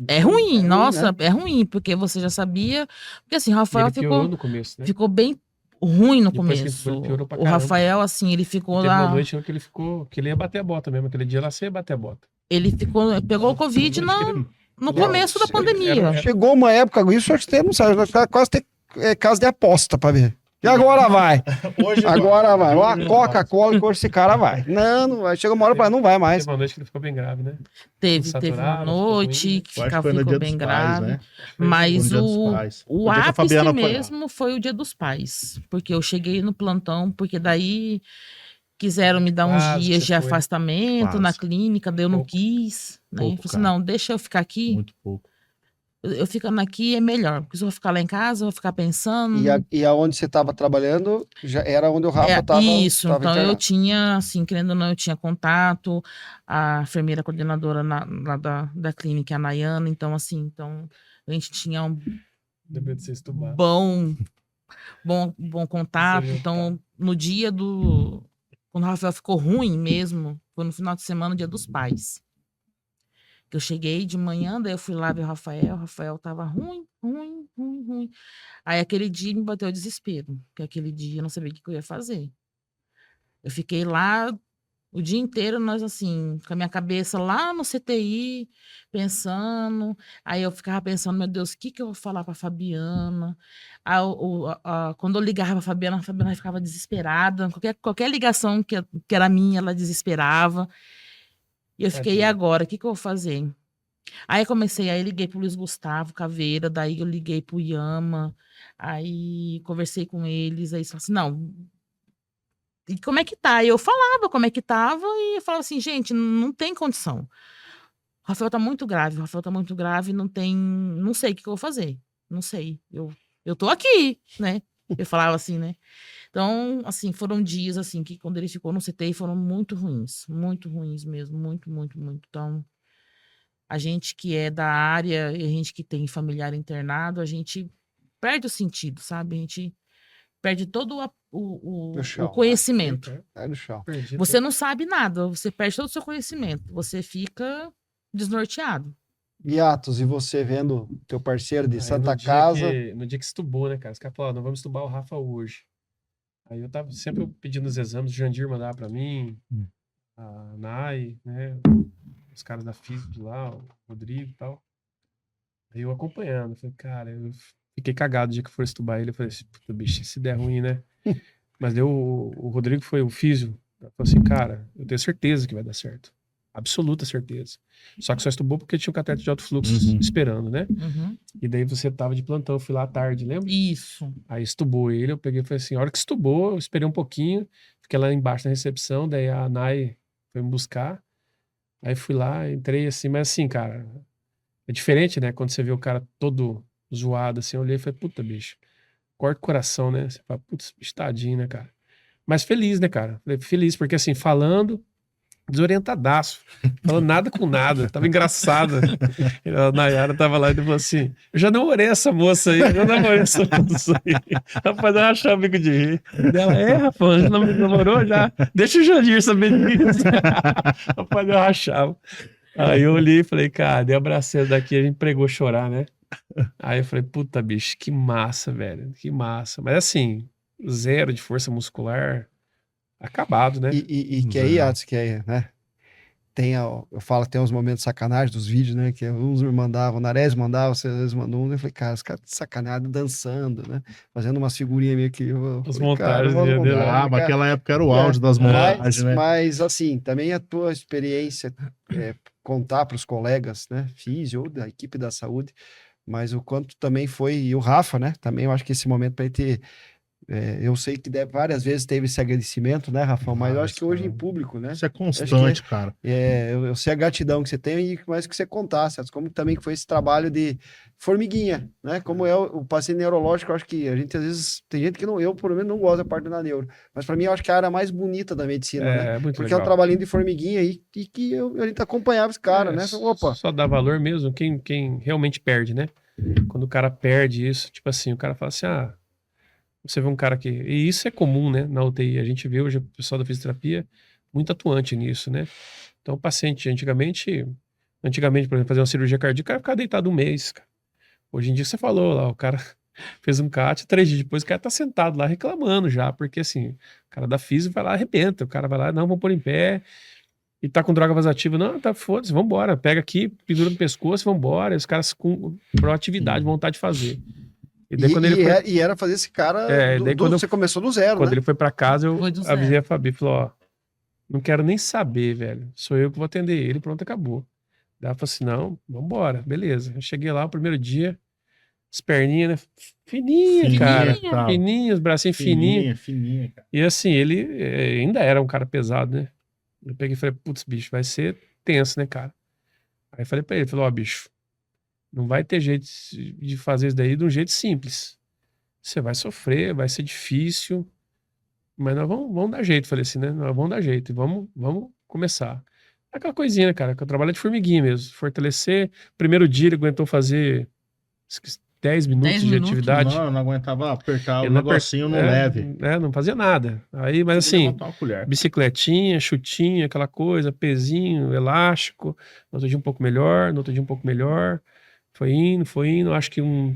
é ruim, nossa, né? É ruim, porque você já sabia. Porque assim, o Rafael piorou no começo, né? Ficou bem ruim no Depois começo. Ele piorou pra o Rafael, assim, ele ficou lá. Teve uma noite que ele ia bater a bota mesmo, aquele dia lá você ia bater a bota. Ele pegou o Covid no começo da pandemia. Chegou uma época, isso acho que não sabe, quase ter caso de aposta pra ver. E agora vai. Agora vai. Uma Coca-Cola e esse cara vai. Não vai. Chega uma hora para não vai mais. Teve uma noite que ele ficou bem grave, né? Teve uma noite que ficou bem grave. Né? Mas o ápice mesmo foi o Dia dos Pais. Porque eu cheguei no plantão, porque daí quiseram me dar uns dias de afastamento na clínica, daí eu não quis. Né? Falei assim, não, deixa eu ficar aqui. Muito pouco. Eu ficando aqui é melhor, porque se eu vou ficar lá em casa, eu vou ficar pensando. E aonde você estava trabalhando, já era onde o Rafa estava. Isso, então internado. Eu tinha, assim, querendo ou não, eu tinha contato, a enfermeira coordenadora lá da clínica, a Nayana, então, assim, a gente tinha um bom contato. Então, no dia quando o Rafael ficou ruim mesmo, foi no final de semana, Dia dos Pais. Eu cheguei de manhã, daí eu fui lá ver o Rafael tava ruim. Aí aquele dia me bateu o desespero, porque aquele dia eu não sabia o que eu ia fazer. Eu fiquei lá o dia inteiro, nós assim, com a minha cabeça lá no CTI, pensando. Aí eu ficava pensando, meu Deus, o que eu vou falar pra Fabiana? Quando eu ligava pra Fabiana, a Fabiana ficava desesperada. Qualquer ligação que era minha, ela desesperava. E eu fiquei, e agora? O que eu vou fazer? Aí liguei pro Luiz Gustavo Caveira, daí eu liguei pro Yama, aí conversei com eles, aí eles falaram assim, não, e como é que tá? Aí eu falava como é que tava, e eu falava assim, gente, não tem condição. O Rafael tá muito grave, não sei o que eu vou fazer, não sei, eu tô aqui, né? Eu falava assim, né? Então, assim, foram dias, assim, que quando ele ficou no CTI foram muito ruins mesmo, muito. Então, a gente que é da área e a gente que tem familiar internado, a gente perde o sentido, sabe? A gente perde todo No chão, o conhecimento. É no chão. Perdi, Você não sabe nada, você perde todo o seu conhecimento, você fica desnorteado. E Atos, e você vendo teu parceiro de Aí, Santa no dia Casa? no dia que estubou, né, cara? Os caras falaram, não, vamos estubar o Rafa hoje. Aí eu tava sempre pedindo os exames, o Jandir mandava pra mim, a Nai, né? Os caras da física lá, o Rodrigo e tal. Aí eu acompanhando, falei, cara, eu fiquei cagado o dia que for estubar ele. Eu falei assim, puta, bicho, se der ruim, né? Mas deu, o Rodrigo foi o físio, falou assim, cara, eu tenho certeza que vai dar certo. Absoluta certeza. Só que só estubou porque tinha um cateter de alto fluxo esperando, né? Uhum. E daí você tava de plantão, eu fui lá à tarde, lembra? Isso. Aí estubou ele, eu peguei e falei assim, a hora que estubou, eu esperei um pouquinho, fiquei lá embaixo na recepção, daí a Nai foi me buscar, aí fui lá, entrei assim, mas assim, cara, é diferente, né, quando você vê o cara todo zoado, assim, eu olhei e falei, puta, bicho, corta o coração, né, você fala, putz, bicho, tadinho, né, cara, mas feliz, né, cara, falei, feliz, porque assim, falando, desorientadaço, falando nada com nada, tava engraçado. A Nayara tava lá e falou assim: eu já namorei essa moça aí, eu já namorei essa moça aí. Rapaz, ela achava amigo de rir. Ela, Rafa, já namorou já? Deixa o Jandir saber disso. Rapaz, eu rachava. Aí eu olhei e falei, cara, dei abracei daqui, a gente pregou chorar, né? Aí eu falei, puta, bicho, que massa, velho, que massa. Mas assim, zero de força muscular. Acabado, né? E que aí, Atos, que aí, né? Eu falo que tem uns momentos de sacanagem dos vídeos, né? Que uns me mandavam, o Nares mandava, vocês mandam um. Eu falei, cara, os caras de sacanagem dançando, né? Fazendo umas figurinhas meio que. As montagens dele. Mas aquela época era o auge das montagens, né? Mas, assim, também a tua experiência, contar para os colegas, né? Físio ou da equipe da saúde, mas o quanto também foi. E o Rafa, né? Também eu acho que esse momento para ele ter. Eu sei que várias vezes teve esse agradecimento, né, Rafael? Mas eu acho que hoje em público, né? Isso é constante, cara. Eu sei a gratidão que você tem e mais que você contasse, como também que foi esse trabalho de formiguinha, né? Como é o paciente neurológico, eu acho que a gente às vezes, tem gente que não, eu pelo menos não gosto da parte da neuro, mas para mim eu acho que é a área mais bonita da medicina, né? Muito porque legal. é um trabalhinho de formiguinha e que a gente acompanhava esse cara, né? Opa. Só dá valor mesmo quem realmente perde, né? Quando o cara perde isso, tipo assim, o cara fala assim, você vê um cara que... E isso é comum, né? Na UTI. A gente vê hoje o pessoal da fisioterapia muito atuante nisso, né? Então, o paciente, antigamente, por exemplo, fazer uma cirurgia cardíaca, o cara ficava deitado um mês, cara. Hoje em dia, você falou lá, o cara fez um CAT, 3 dias depois, o cara tá sentado lá reclamando já, porque assim, o cara da física vai lá, arrebenta. O cara vai lá, não, vamos pôr em pé. E tá com droga vasoativa, não, tá, foda-se, vambora. Pega aqui, pendura no pescoço, vambora. E os caras com proatividade, vontade de fazer. E, daí, quando ele foi... era fazer esse cara. Você começou do zero. Quando né? ele foi pra casa, eu avisei a Fabi, falou: ó, não quero nem saber, velho. Sou eu que vou atender ele, pronto, acabou. Daí ela falou assim: não, vambora, beleza. Eu cheguei lá o primeiro dia, as perninhas, né? Fininha, cara. Fininha, os bracinhos fininhos. Fininha, cara. E assim, ele ainda era um cara pesado, né? Eu peguei e falei: putz, bicho, vai ser tenso, né, cara? Aí falei pra ele: falou, ó, bicho. Não vai ter jeito de fazer isso daí de um jeito simples. Você vai sofrer, vai ser difícil, mas nós vamos dar jeito. Falei assim, né? Nós vamos dar jeito e vamos começar. Aquela coisinha, né, cara? Que eu trabalho de formiguinha mesmo. Fortalecer. Primeiro dia ele aguentou fazer 10 minutos de atividade. Não aguentava apertar o negocinho no leve. Não fazia nada. Aí, mas assim, bicicletinha, chutinha, aquela coisa, pezinho, elástico. No outro dia um pouco melhor, no outro dia um pouco melhor. Foi indo. Acho que o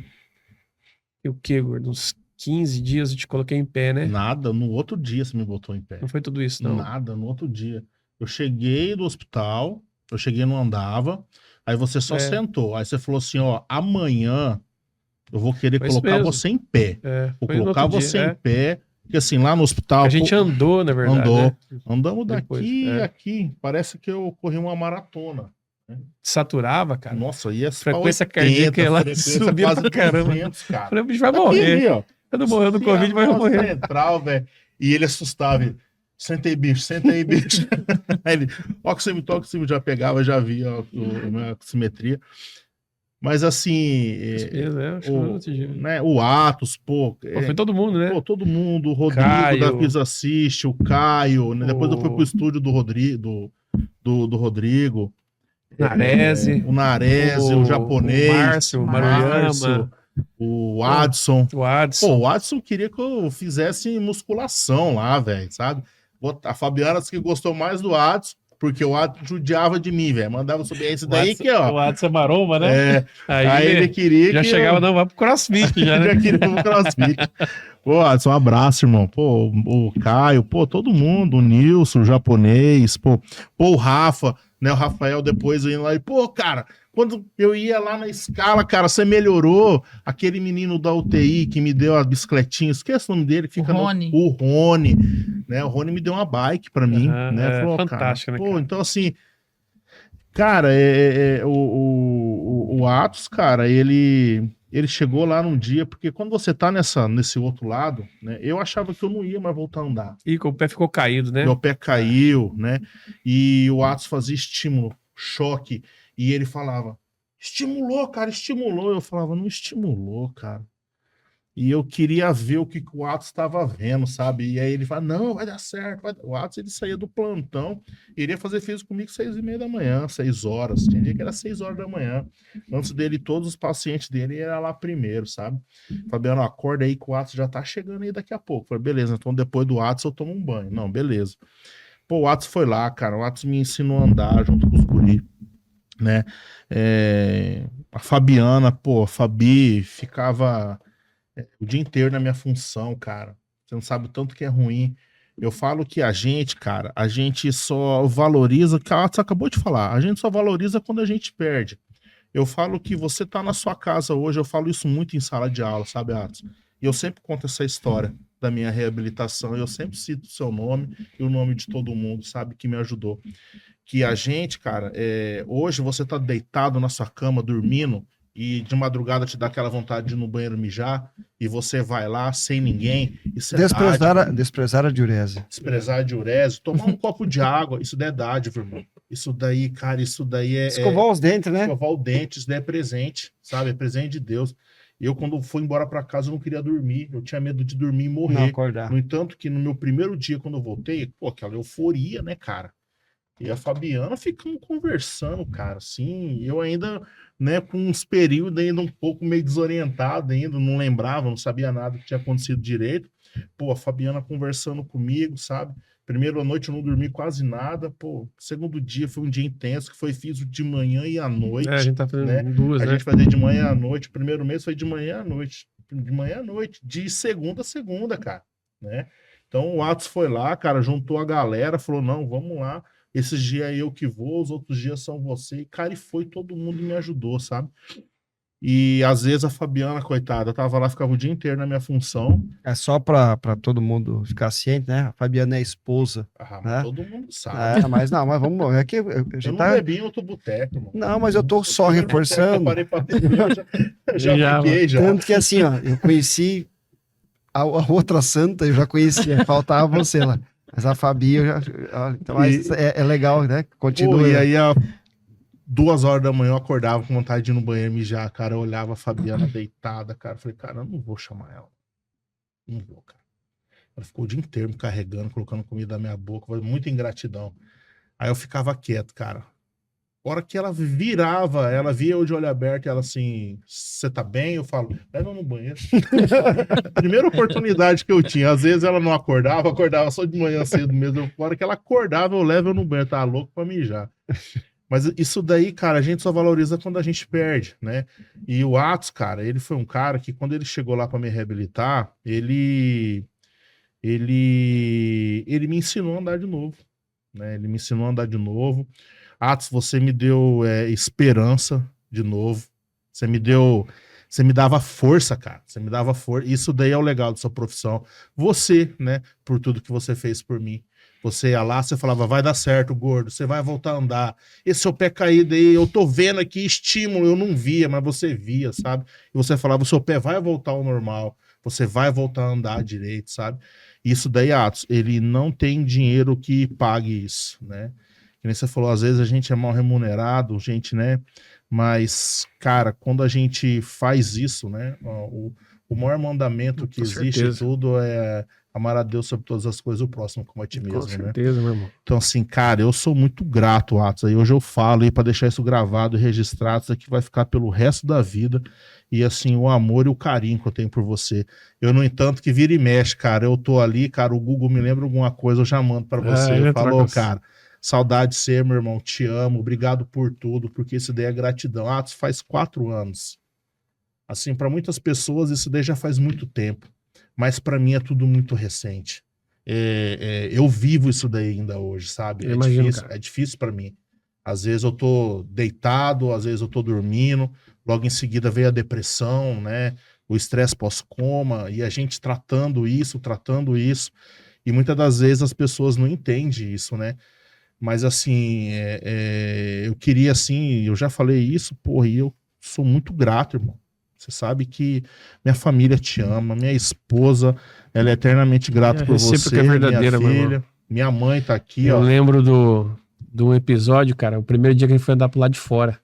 quê, gordo? Uns 15 dias eu te coloquei em pé, né? Nada, no outro dia você me botou em pé. Não foi tudo isso, não? Nada, no outro dia. Eu cheguei do hospital, não andava, aí você só sentou. Aí você falou assim, ó, amanhã eu vou querer colocar você em pé. Vou colocar você em pé, porque assim, lá no hospital... A gente andou, na verdade. Andou. Né? Andamos daqui aqui. Parece que eu corri uma maratona. Saturava, cara. Nossa, ia frequência cardíaca ela subia pra caramba. 200, cara. Falei, o bicho vai morrer. Ali, ó. Eu não morreu do Covid, mas vai morrer. Central, velho. E ele assustava. Senta aí, bicho. Aí ele, oxímetro, já pegava, já via a minha oximetria. Mas assim, o Atos, foi todo mundo, né? Todo mundo, o Rodrigo Caio, da Fiz Assiste, o Caio, né? Depois eu fui pro estúdio do Rodrigo, do Rodrigo. Narese, o japonês, o Márcio, o Maruyama, o Adson. O Adson. Pô, o Adson queria que eu fizesse musculação lá, velho, sabe? A Fabiana disse que gostou mais do Adson, porque o Adson judiava de mim, velho. Mandava subir esse daí Adson, que, ó. O Adson é maromba, né? É, aí ele queria já que chegava, não, vai pro CrossFit já, né? já queria pro CrossFit. Pô, Adson, um abraço, irmão. Pô, o Caio, pô, todo mundo, o Nilson, o japonês, pô, o Rafa, né? O Rafael depois indo lá e, pô, cara, quando eu ia lá na escala, cara, você melhorou. Aquele menino da UTI que me deu a bicicletinha, esquece o nome dele, que fica O Rony. o Rony, né? O Rony me deu uma bike pra mim, né? Falou, fantástico, cara, né, pô, cara? então assim, cara, o Atos, cara, ele chegou lá num dia, porque quando você tá nesse outro lado, né? Eu achava que eu não ia mais voltar a andar. E o pé ficou caído, né? Meu pé caiu, né? E o Atos fazia estímulo, choque, e ele falava, estimulou, cara, estimulou. Eu falava, não estimulou, cara. E eu queria ver o que o Atos estava vendo, sabe? E aí ele fala, não, vai dar certo. O Atos, ele saía do plantão, iria fazer físico comigo 6h30 da manhã, 6 horas. Tinha dia que era 6 horas da manhã. Antes dele, todos os pacientes dele eram lá primeiro, sabe? Fabiano, acorda aí que o Atos já tá chegando aí daqui a pouco. Falei, beleza, então depois do Atos eu tomo um banho. Não, beleza. Pô, o Atos foi lá, cara. O Atos me ensinou a andar junto com os guri, né? A Fabiana, pô, a Fabi ficava o dia inteiro na minha função, cara. Você não sabe o tanto que é ruim. Eu falo que a gente, cara, a gente só valoriza, que a Atos acabou de falar, a gente só valoriza quando a gente perde. Eu falo que você tá na sua casa hoje, eu falo isso muito em sala de aula, sabe, Atos? E eu sempre conto essa história da minha reabilitação, eu sempre cito o seu nome e o nome de todo mundo, sabe, que me ajudou. Que a gente, cara, hoje você tá deitado na sua cama, dormindo, e de madrugada te dá aquela vontade de ir no banheiro mijar, e você vai lá sem ninguém, isso é Desprezar a diurese. desprezar a diurese, tomar um copo de água, isso daí é dádiva, irmão. Isso daí, cara, isso daí Escovar os dentes, né? escovar o dente, isso daí é presente, sabe? É presente de Deus. Eu, quando fui embora para casa, eu não queria dormir, eu tinha medo de dormir e morrer. Não acordar. No entanto, que no meu primeiro dia, quando eu voltei, pô, aquela euforia, né, cara? E a Fabiana ficamos conversando, cara, assim, eu ainda, né, com uns períodos ainda um pouco meio desorientado ainda, não lembrava, não sabia nada que tinha acontecido direito. Pô, a Fabiana conversando comigo, sabe? Primeira noite eu não dormi quase nada, pô, segundo dia foi um dia intenso, que foi fiz de manhã e à noite. A gente tá fazendo né? duas, A né? gente fazia de manhã à noite, o primeiro mês foi de manhã à noite, de segunda a segunda, cara, né? Então o Atos foi lá, cara, juntou a galera, falou, não, vamos lá, esses dias é eu que vou, os outros dias são você. E, cara, e foi, todo mundo me ajudou, sabe? E às vezes a Fabiana, coitada, tava lá, ficava o dia inteiro na minha função. É só pra todo mundo ficar ciente, né? A Fabiana é a esposa. Ah, né? todo mundo sabe. Mas vamos. É que Eu não bebi em outro boteco, mano. Não, mas eu tô só reforçando. Eu parei pra beber, já fiquei, já. Tanto que assim, ó, eu conheci a outra santa, eu já conhecia, faltava você lá. Mas a Fabi, então, mas é legal, né? Continua. Pô, e aí, 2 horas da manhã, eu acordava com vontade de ir no banheiro mijar, cara. Eu olhava a Fabiana deitada, cara. Falei, cara, eu não vou chamar ela. Não vou, cara. Ela ficou o dia inteiro me carregando, colocando comida na minha boca. Muita ingratidão. Aí eu ficava quieto, cara. A hora que ela virava, ela via eu de olho aberto e ela assim, você tá bem? Eu falo, leva no banheiro. Primeira oportunidade que eu tinha. Às vezes ela não acordava só de manhã cedo mesmo. A hora que ela acordava, eu levo no banheiro. Tava louco pra mijar. Mas isso daí, cara, a gente só valoriza quando a gente perde, né? E o Atos, cara, ele foi um cara que quando ele chegou lá pra me reabilitar, ele me ensinou a andar de novo, né? Ele me ensinou a andar de novo. Atos, você me deu esperança de novo. Você me dava força, cara. Você me dava força. Isso daí é o legal da sua profissão. Você, né, por tudo que você fez por mim. Você ia lá, você falava, vai dar certo, gordo, você vai voltar a andar. Esse seu pé caído aí, eu tô vendo aqui, estímulo, eu não via, mas você via, sabe? E você falava, o seu pé vai voltar ao normal, você vai voltar a andar direito, sabe? Isso daí, Atos, ele não tem dinheiro que pague isso, né? Que nem você falou, às vezes a gente é mal remunerado, gente, né? Mas, cara, quando a gente faz isso, né? o maior mandamento que Com existe certeza. tudo é amar a Deus sobre todas as coisas, o próximo como a ti Com mesmo, né? certeza, meu irmão. Então, assim, cara, eu sou muito grato, Atos. Aí hoje eu falo aí para deixar isso gravado e registrado, isso aqui vai ficar pelo resto da vida. E assim, o amor e o carinho que eu tenho por você. Eu, no entanto, que vira e mexe, cara. Eu tô ali, cara, o Google me lembra alguma coisa, eu já mando para você. ele Eu falo, troca ô, cara, saudade de ser, meu irmão, te amo, obrigado por tudo, porque isso daí é gratidão. Atos, faz 4 anos. Assim, para muitas pessoas isso daí já faz muito tempo, mas para mim é tudo muito recente. Eu vivo isso daí ainda hoje, sabe? Eu imagino, Difícil, cara. é difícil para mim. Às vezes eu tô deitado, às vezes eu tô dormindo, logo em seguida veio a depressão, né? O estresse pós-coma, e a gente tratando isso, e muitas das vezes as pessoas não entendem isso, né? Mas assim, eu queria assim, eu já falei isso, porra, e eu sou muito grato, irmão. Você sabe que minha família te ama, minha esposa, ela é eternamente grata A por recíproca você, é verdadeira, minha meu irmão. filha, minha mãe tá aqui, Eu ó. lembro de um episódio, cara, o primeiro dia que a gente foi andar pro lado de fora.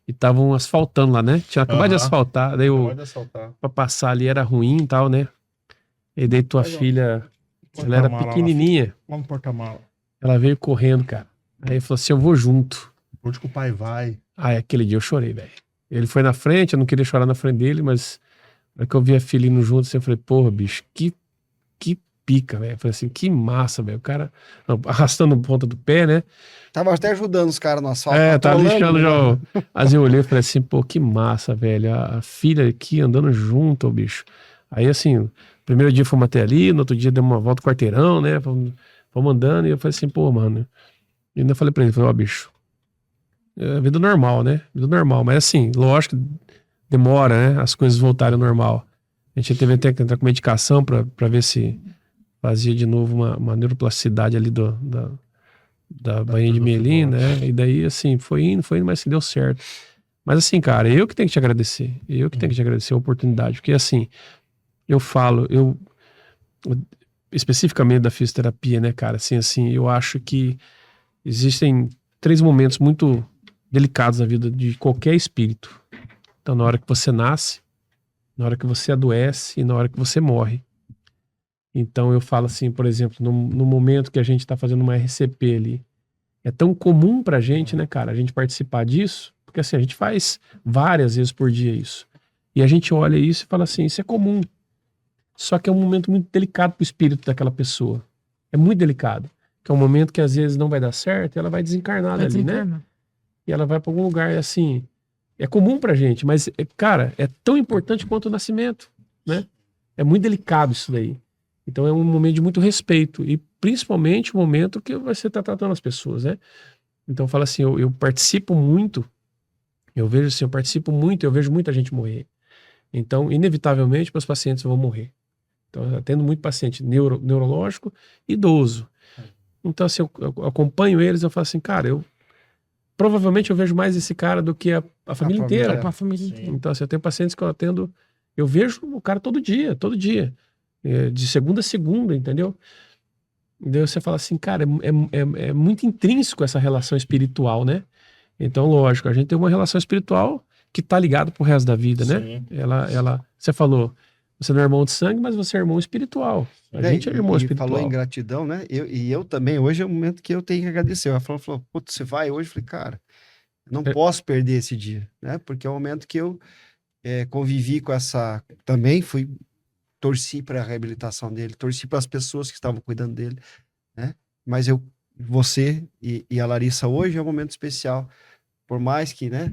E estavam asfaltando lá, né? Tinha acabado de Aham. asfaltar, daí Pode assaltar. pra passar ali era ruim e tal, né? E daí tua Vai, ó. filha, ela era Porta-mala lá, pequenininha, Vamos no porta-mala. ela veio correndo, cara. Aí falou assim, eu vou junto. Onde que o pai vai? Aí aquele dia eu chorei, velho. Ele foi na frente, eu não queria chorar na frente dele, mas na hora que eu vi a filha indo junto, assim, eu falei, porra, bicho, que pica, velho. Eu falei assim, que massa, velho. O cara arrastando a ponta do pé, né? Tava até ajudando os caras no asfalto. Tá trolando, lixando né? já. Mas eu olhei e falei assim, pô, que massa, velho. A filha aqui andando junto, bicho. Aí, assim, primeiro dia fomos até ali, no outro dia demos uma volta no quarteirão, né? Fomos andando, e eu falei assim, pô, mano. E ainda falei pra ele, falei, ó, bicho, é vida normal, né? Vida normal. Mas assim, lógico que demora, né? As coisas voltarem ao normal. A gente teve até que entrar com medicação pra ver se fazia de novo uma neuroplasticidade ali da bainha de mielina, né? E daí, assim, foi indo, mas assim, deu certo. Mas assim, cara, eu que tenho que te agradecer. Eu que tenho que te agradecer a oportunidade. Porque assim, eu falo, especificamente da fisioterapia, né, cara? Assim, eu acho que existem 3 momentos muito delicados na vida de qualquer espírito. Então, na hora que você nasce, na hora que você adoece e na hora que você morre. Então, eu falo assim, por exemplo, no momento que a gente tá fazendo uma RCP ali, é tão comum pra gente, né, cara, a gente participar disso, porque assim, a gente faz várias vezes por dia isso. E a gente olha isso e fala assim, isso é comum. Só que é um momento muito delicado pro espírito daquela pessoa. É muito delicado. Que é um momento que às vezes não vai dar certo e ela vai desencarnar Vai dali, né? desencarnar. E ela vai pra algum lugar, assim, é comum pra gente, mas, cara, é tão importante quanto o nascimento, né? É muito delicado isso daí. Então é um momento de muito respeito. E principalmente o momento que você está tratando as pessoas, né? Então fala assim, eu participo muito, eu vejo assim, eu vejo muita gente morrer. Então, inevitavelmente, meus pacientes vão morrer. Então, eu atendo muito paciente neurológico, idoso. Então, assim, eu acompanho eles, eu falo assim, cara, provavelmente eu vejo mais esse cara do que a família inteira. Com a família Sim. inteira. Então, assim, eu tenho pacientes que eu atendo, eu vejo o cara todo dia. De segunda a segunda, entendeu? E daí você fala assim, cara, é muito intrínseco essa relação espiritual, né? Então, lógico, a gente tem uma relação espiritual que tá ligada pro resto da vida, né? Sim. Você falou, você não é irmão de sangue, mas você é irmão espiritual. A gente é irmão e espiritual. falou em gratidão, né? Eu também, hoje é o momento que eu tenho que agradecer. Ela falou, putz, você vai hoje? Eu falei, cara, eu não posso perder esse dia, né? Porque é o momento que eu convivi com essa... Também torci para a reabilitação dele, torci para as pessoas que estavam cuidando dele, né? Mas você e a Larissa hoje é um momento especial, por mais que, né?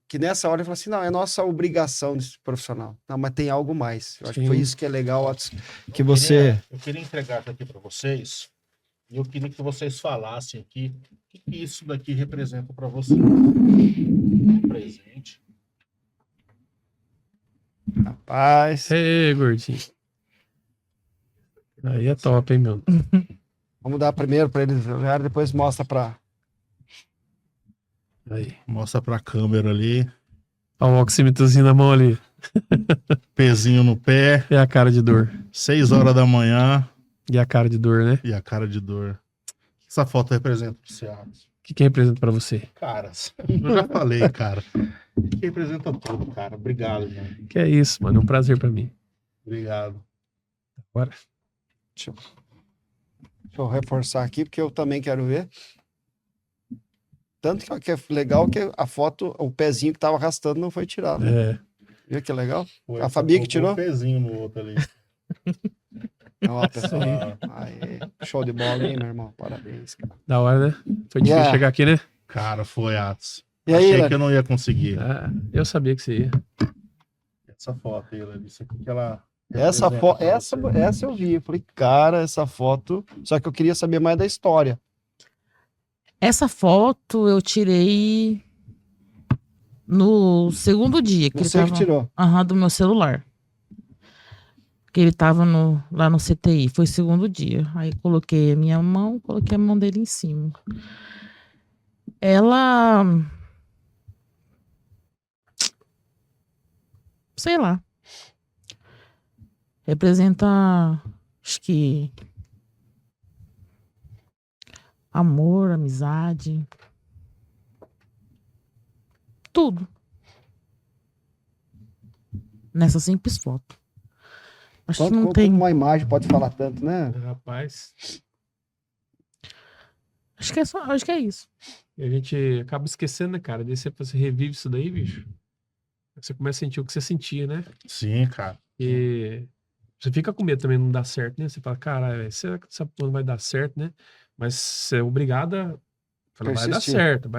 Que nessa hora eu falo assim, não, é nossa obrigação desse profissional. Não, mas tem algo mais. Eu acho que foi Sim. isso que é legal, que você... Eu queria entregar isso aqui para vocês, e eu queria que vocês falassem aqui o que isso daqui representa para vocês. Presente. Rapaz, Ei, gordinho. Aí é top, hein, meu? vamos dar primeiro para eles olharem, depois mostra para... Aí. Mostra pra câmera ali. Olha o oxímetrozinho na mão ali. Pezinho no pé. É a cara de dor. 6 horas da manhã. E a cara de dor, né? E a cara de dor. O que essa foto representa pro Seattle? que representa pra você? Cara, eu já falei, cara. Que representa tudo, cara. Obrigado, mano. Que é isso, mano. É um prazer pra mim. Obrigado. Bora. Deixa eu reforçar aqui, porque eu também quero ver. Tanto que é legal que a foto, o pezinho que tava arrastando não foi tirado. É. Viu que legal? Foi, A Fabi que tirou? Um pezinho no outro ali. Ó, pessoal. Aê, show de bola, hein, meu irmão? Parabéns, cara. Da hora, né? Foi difícil chegar aqui, né? Cara, foi Atos. E aí, Achei Larissa? que eu não ia conseguir. Ah, eu sabia que você ia. Essa foto aí, Larissa, o que que ela... Essa foto, essa eu vi. Eu falei, cara, essa foto. Só que eu queria saber mais da história. Essa foto eu tirei no segundo dia. Que Você ele que tava, tirou. do meu celular. Que ele tava lá no CTI. Foi o segundo dia. Aí coloquei a minha mão, coloquei a mão dele em cima. Ela... Sei lá. Representa, acho que... amor, amizade. Tudo. Nessa simples foto. Acho que não Como tem... uma imagem pode falar tanto, né? Rapaz. Acho que é isso. E a gente acaba esquecendo, né, cara? Daí você revive isso daí, bicho. Você começa a sentir o que você sentia, né? Sim, cara. E você fica com medo também de não dar certo, né? Você fala, cara, será que essa porra não vai dar certo, né? Mas você é obrigado a falar, vai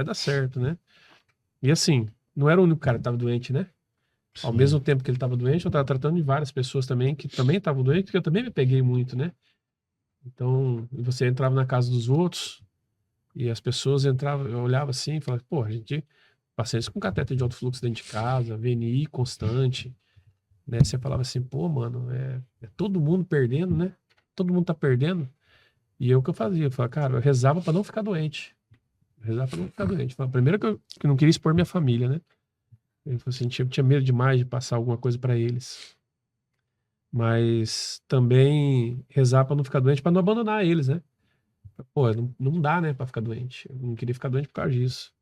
dar certo, né? E assim, não era o único cara que tava doente, né? Ao Sim. mesmo tempo que ele tava doente, eu tava tratando de várias pessoas também que também estavam doentes, que eu também me peguei muito, né? Então, e você entrava na casa dos outros e as pessoas entravam, eu olhava assim e falava, pô, a gente pacientes com catéter de alto fluxo dentro de casa, VNI constante, né? Você falava assim, pô, mano, é todo mundo perdendo, né? Todo mundo tá perdendo. E eu, o que eu fazia? Eu falava, cara, eu rezava pra não ficar doente. Rezava pra não ficar doente. Primeiro que eu não queria expor minha família, né? Eu falei assim, tinha medo demais de passar alguma coisa pra eles. Mas também rezar pra não ficar doente, pra não abandonar eles, né? Pô, não dá, né, pra ficar doente. Eu não queria ficar doente por causa disso.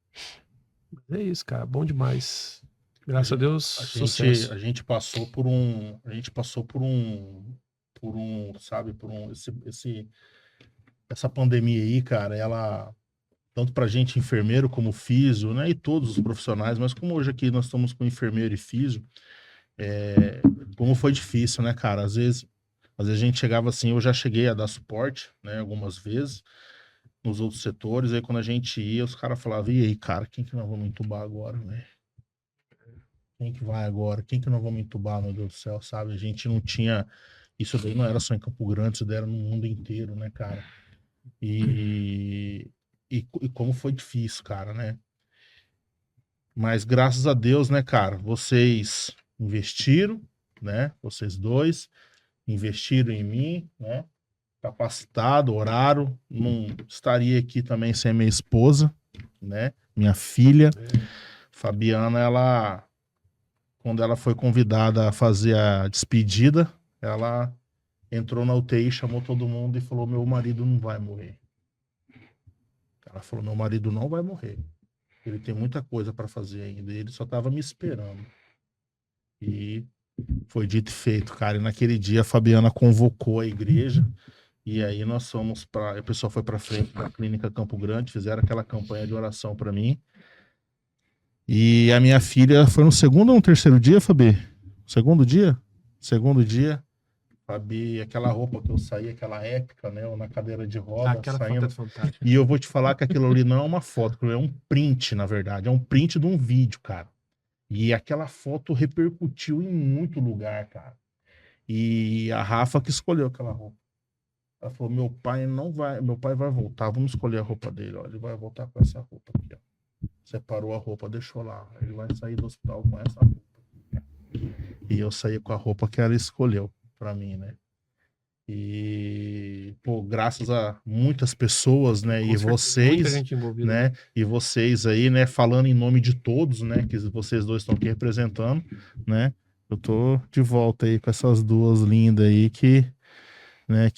Mas é isso, cara, bom demais. Graças a Deus, sucesso. A gente passou por um, sabe, essa pandemia aí, cara, ela, tanto pra gente enfermeiro como físio, né, e todos os profissionais, mas como hoje aqui nós estamos com enfermeiro e físio, como foi difícil, né, cara, às vezes a gente chegava assim, eu já cheguei a dar suporte, né, algumas vezes, nos outros setores, aí quando a gente ia, os caras falavam, e aí, cara, quem que nós vamos entubar agora, velho? Quem que vai agora? Quem que nós vamos entubar, meu Deus do céu, sabe? A gente não tinha... Isso daí não era só em Campo Grande, isso daí era no mundo inteiro, né, cara? E como foi difícil, cara, né? Mas graças a Deus, né, cara? Vocês investiram, né? Vocês dois investiram em mim, né? Capacitado, oraram. Não estaria aqui também sem minha esposa, né? Minha filha. Fabiana, ela... Quando ela foi convidada a fazer a despedida, ela entrou na UTI, chamou todo mundo e falou, meu marido não vai morrer. Ela falou, meu marido não vai morrer. Ele tem muita coisa para fazer ainda. Ele só estava me esperando. E foi dito e feito, cara. E naquele dia a Fabiana convocou a igreja. E aí nós fomos para... O pessoal foi para frente da Clínica Campo Grande, fizeram aquela campanha de oração para mim. E a minha filha foi no segundo ou no terceiro dia, Fabi? Segundo dia? Segundo dia. Fabi, aquela roupa que eu saí, aquela épica, né? Eu na cadeira de roda, Aquela saindo. foto é fantástica. E eu vou te falar que aquilo ali não é uma foto, aquilo é um print, na verdade. É um print de um vídeo, cara. E aquela foto repercutiu em muito lugar, cara. E a Rafa que escolheu aquela roupa. Ela falou, meu pai vai voltar, vamos escolher a roupa dele, ó. Ele vai voltar com essa roupa aqui, ó. Separou a roupa, deixou lá. Ele vai sair do hospital com essa roupa. E eu saí com a roupa que ela escolheu pra mim, né? E, pô, graças a muitas pessoas, né? Com E certeza, vocês, muita gente envolvida. né? E vocês aí, né? Falando em nome de todos, né? Que vocês dois estão aqui representando, né? Eu tô de volta aí com essas duas lindas aí que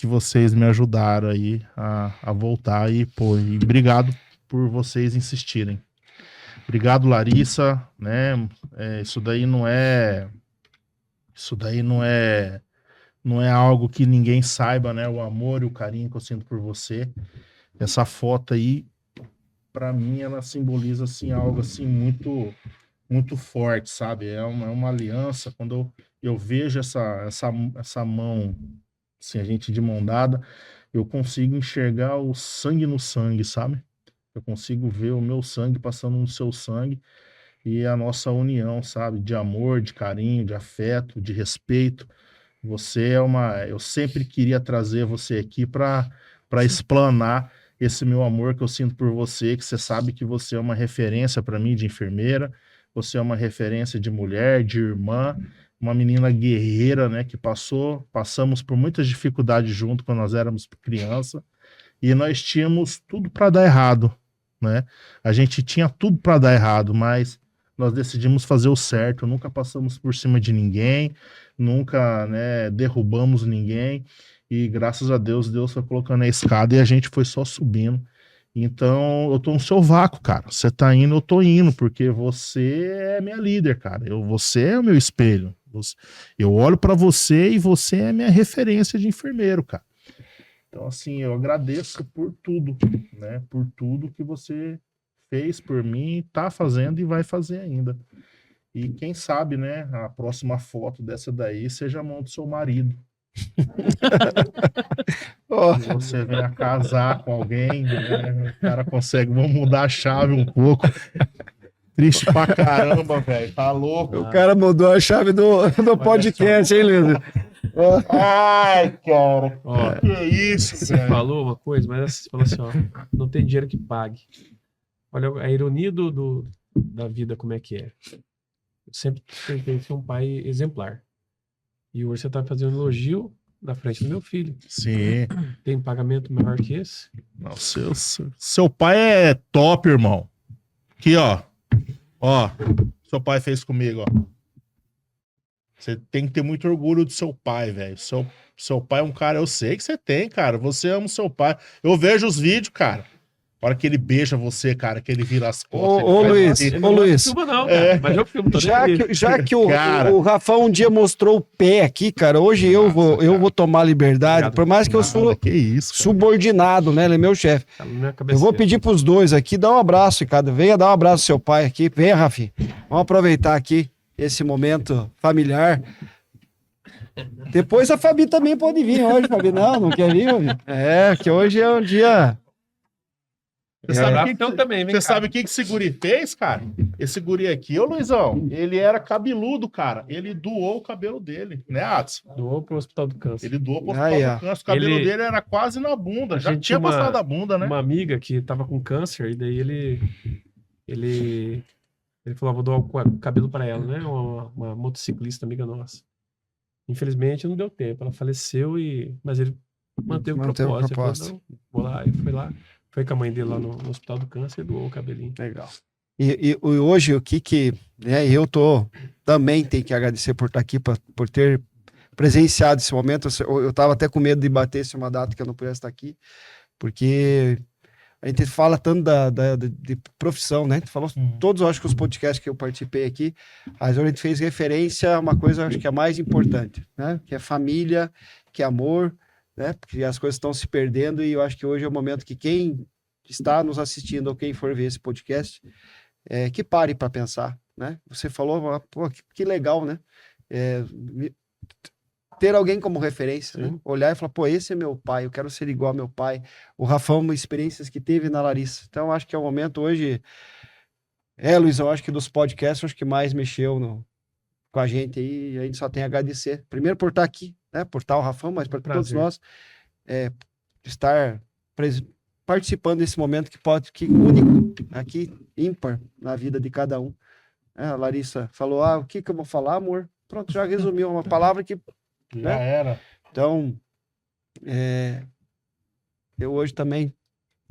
vocês me ajudaram aí a voltar e, pô, e obrigado por vocês insistirem. Obrigado, Larissa, né? Isso daí não é algo que ninguém saiba, né? O amor e o carinho que eu sinto por você. Essa foto aí, para mim, ela simboliza assim algo assim muito muito forte, sabe? É uma aliança. Quando eu vejo essa mão, assim, a gente de mão dada, eu consigo enxergar o sangue no sangue, sabe? Eu consigo ver o meu sangue passando no seu sangue e a nossa união, sabe? De amor, de carinho, de afeto, de respeito. Eu sempre queria trazer você aqui para explanar esse meu amor que eu sinto por você, que você sabe que você é uma referência para mim de enfermeira, você é uma referência de mulher, de irmã, uma menina guerreira, né, que passamos por muitas dificuldades junto quando nós éramos criança, e nós tínhamos tudo para dar errado, né? A gente tinha tudo para dar errado, mas nós decidimos fazer o certo, nunca passamos por cima de ninguém, nunca, né, derrubamos ninguém, e graças a Deus, Deus foi colocando a escada e a gente foi só subindo. Então, eu tô no seu vácuo, cara. Você tá indo, eu tô indo, porque você é minha líder, cara. Você é o meu espelho. Eu olho pra você e você é minha referência de enfermeiro, cara. Então, assim, eu agradeço por tudo, né? Por tudo que você fez por mim, tá fazendo e vai fazer ainda. E quem sabe, né, a próxima foto dessa daí seja a mão do seu marido. Se você venha casar com alguém, né, o cara consegue, vamos mudar a chave um pouco. Triste pra caramba, velho. Tá louco. O cara mudou a chave do podcast, hein, Leandro? Ai, cara. Ó, Que isso, você velho. falou uma coisa, mas você falou assim, ó, não tem dinheiro que pague. Olha a ironia da vida, como é que é. Eu sempre tentei ser um pai exemplar. E hoje você tá fazendo um elogio na frente do meu filho. Sim. Tem pagamento maior que esse? Não, seu pai é top, irmão. Aqui, ó. Ó, seu pai fez comigo, ó. Você tem que ter muito orgulho do seu pai, velho. Seu pai é um cara, eu sei que você tem, cara. Você ama o seu pai. Eu vejo os vídeos, cara. A hora que ele beija você, cara, que ele vira as costas. Ô, Luiz, ele ô, Luiz. Não filma não, cara. Mas eu filmo também. Já que Cara. o Rafão um dia mostrou o pé aqui, cara, hoje eu vou tomar liberdade, Obrigado. por mais que eu sou Que isso, cara. subordinado, né? Ele é meu chefe. Tá na minha Eu cabeça. vou pedir pros dois aqui, dar um abraço, Ricardo. Venha dar um abraço ao seu pai aqui. Venha, Rafi. Vamos aproveitar aqui esse momento familiar. Depois a Fabi também pode vir hoje, Fabi. Não quer vir, Fabi? É, que hoje é um dia... Você sabe o Então também, vem Você cá. sabe o que esse guri fez, cara? Esse guri aqui, ô Luizão, ele era cabeludo, cara. Ele doou o cabelo dele, né, Atos? Doou pro Hospital do Câncer. Ele doou pro Aí, hospital ó. do câncer. O cabelo Ele- dele era quase na bunda. A Já gente tinha tinha uma- passado a bunda, né? Uma amiga que tava com câncer, e daí ele falou, vou doar o cabelo para ela, né? Uma motociclista amiga nossa. Infelizmente não deu tempo, ela faleceu, mas ele manteve o Manteve o propósito. Ele falou, propósito. não, vou lá, e foi lá. Foi com a mãe dele lá no Hospital do Câncer e doou o cabelinho. Legal. E hoje, o que né, eu também tenho que agradecer por estar aqui, por ter presenciado esse momento. Eu estava até com medo de bater se uma data que eu não pudesse estar aqui, porque a gente fala tanto de profissão, né? A gente falou todos, eu acho que os podcasts que eu participei aqui, a gente fez referência a uma coisa, acho que é a mais importante, né? Que é família, que é amor, né? Porque as coisas estão se perdendo e eu acho que hoje é o momento que quem está nos assistindo ou quem for ver esse podcast, que pare para pensar, né? Você falou, pô, que legal, né? Ter alguém como referência, né? Olhar e falar, pô, esse é meu pai, eu quero ser igual ao meu pai. O Rafão, experiências que teve na Larissa. Então, acho que é o momento hoje... Luiz, eu acho que dos podcasts, acho que mais mexeu com a gente aí, e a gente só tem a agradecer. Primeiro por estar aqui, né? Por estar o Rafão, mas para todos nós, estar participando desse momento que único, aqui, ímpar, na vida de cada um. A Larissa falou, o que eu vou falar, amor? Pronto, já resumiu uma palavra que... Já era. Então, eu hoje também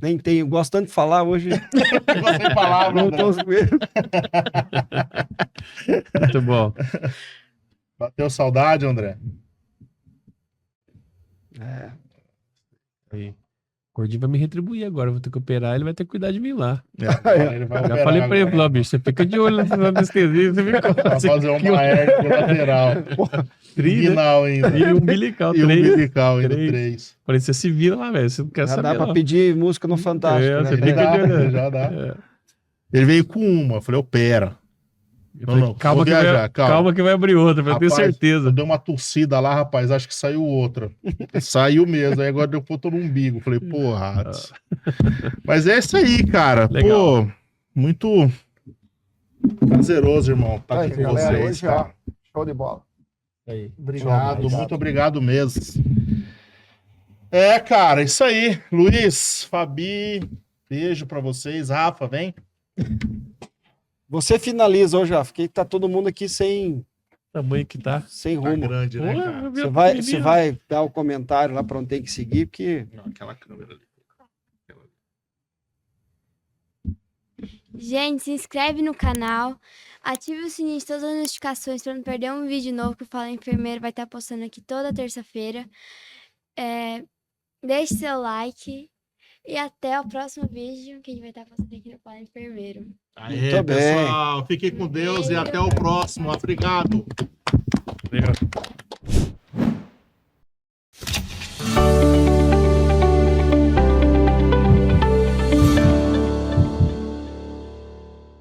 nem tenho, gosto tanto de falar hoje. Ficou sem palavra, Não André. tô... Muito bom. Bateu saudade, André? Aí. Gordinho vai me retribuir agora, eu vou ter que operar, ele vai ter que cuidar de mim lá. Ele vai Já operar falei pra ele, agora. falei, ó, bicho, você fica de olho nessa anestesia, você fica Vai fazer uma hérnia lateral. Inguinal ainda. E umbilical, E 3. umbilical ainda, Três. 3. Falei, você se vira lá, velho, você não quer Já saber dá pra não. pedir música no Fantástico, É, né? você Já fica de olho. dá, já dá. É. Ele veio com uma, eu falei, opera. Eu falei, Não, calma, vou que viajar, vai, calma. calma que vai abrir outra, eu tenho Rapaz, certeza. Eu dei uma tossida lá, rapaz, acho que saiu outra. Saiu mesmo, aí agora deu ponto no umbigo. Falei, pô, Ratos. Mas é isso aí, cara. Legal. Pô, muito prazeroso, irmão, tá aqui com galera, vocês, hoje, tá? Show de bola. Aí. Obrigado, muito obrigado mesmo. É, cara, isso aí. Luiz, Fabi, beijo pra vocês. Rafa, vem. Você finaliza hoje, Rafa, que tá todo mundo aqui sem Tamanho que tá. rumo. Tá grande, né, Pô, cara? eu vi Você a vai, pequenininha. você vai dar o comentário lá pra onde tem que seguir, porque Não, aquela câmera ali. Gente, se inscreve no canal, ative o sininho de todas as notificações para não perder um vídeo novo que o Fala Enfermeiro vai estar postando aqui toda terça-feira. Deixe seu like e até o próximo vídeo que a gente vai estar postando aqui no Fala Enfermeiro. Aê, Muito bem. pessoal. Fiquem com Deus e até o próximo. Obrigado. Obrigado.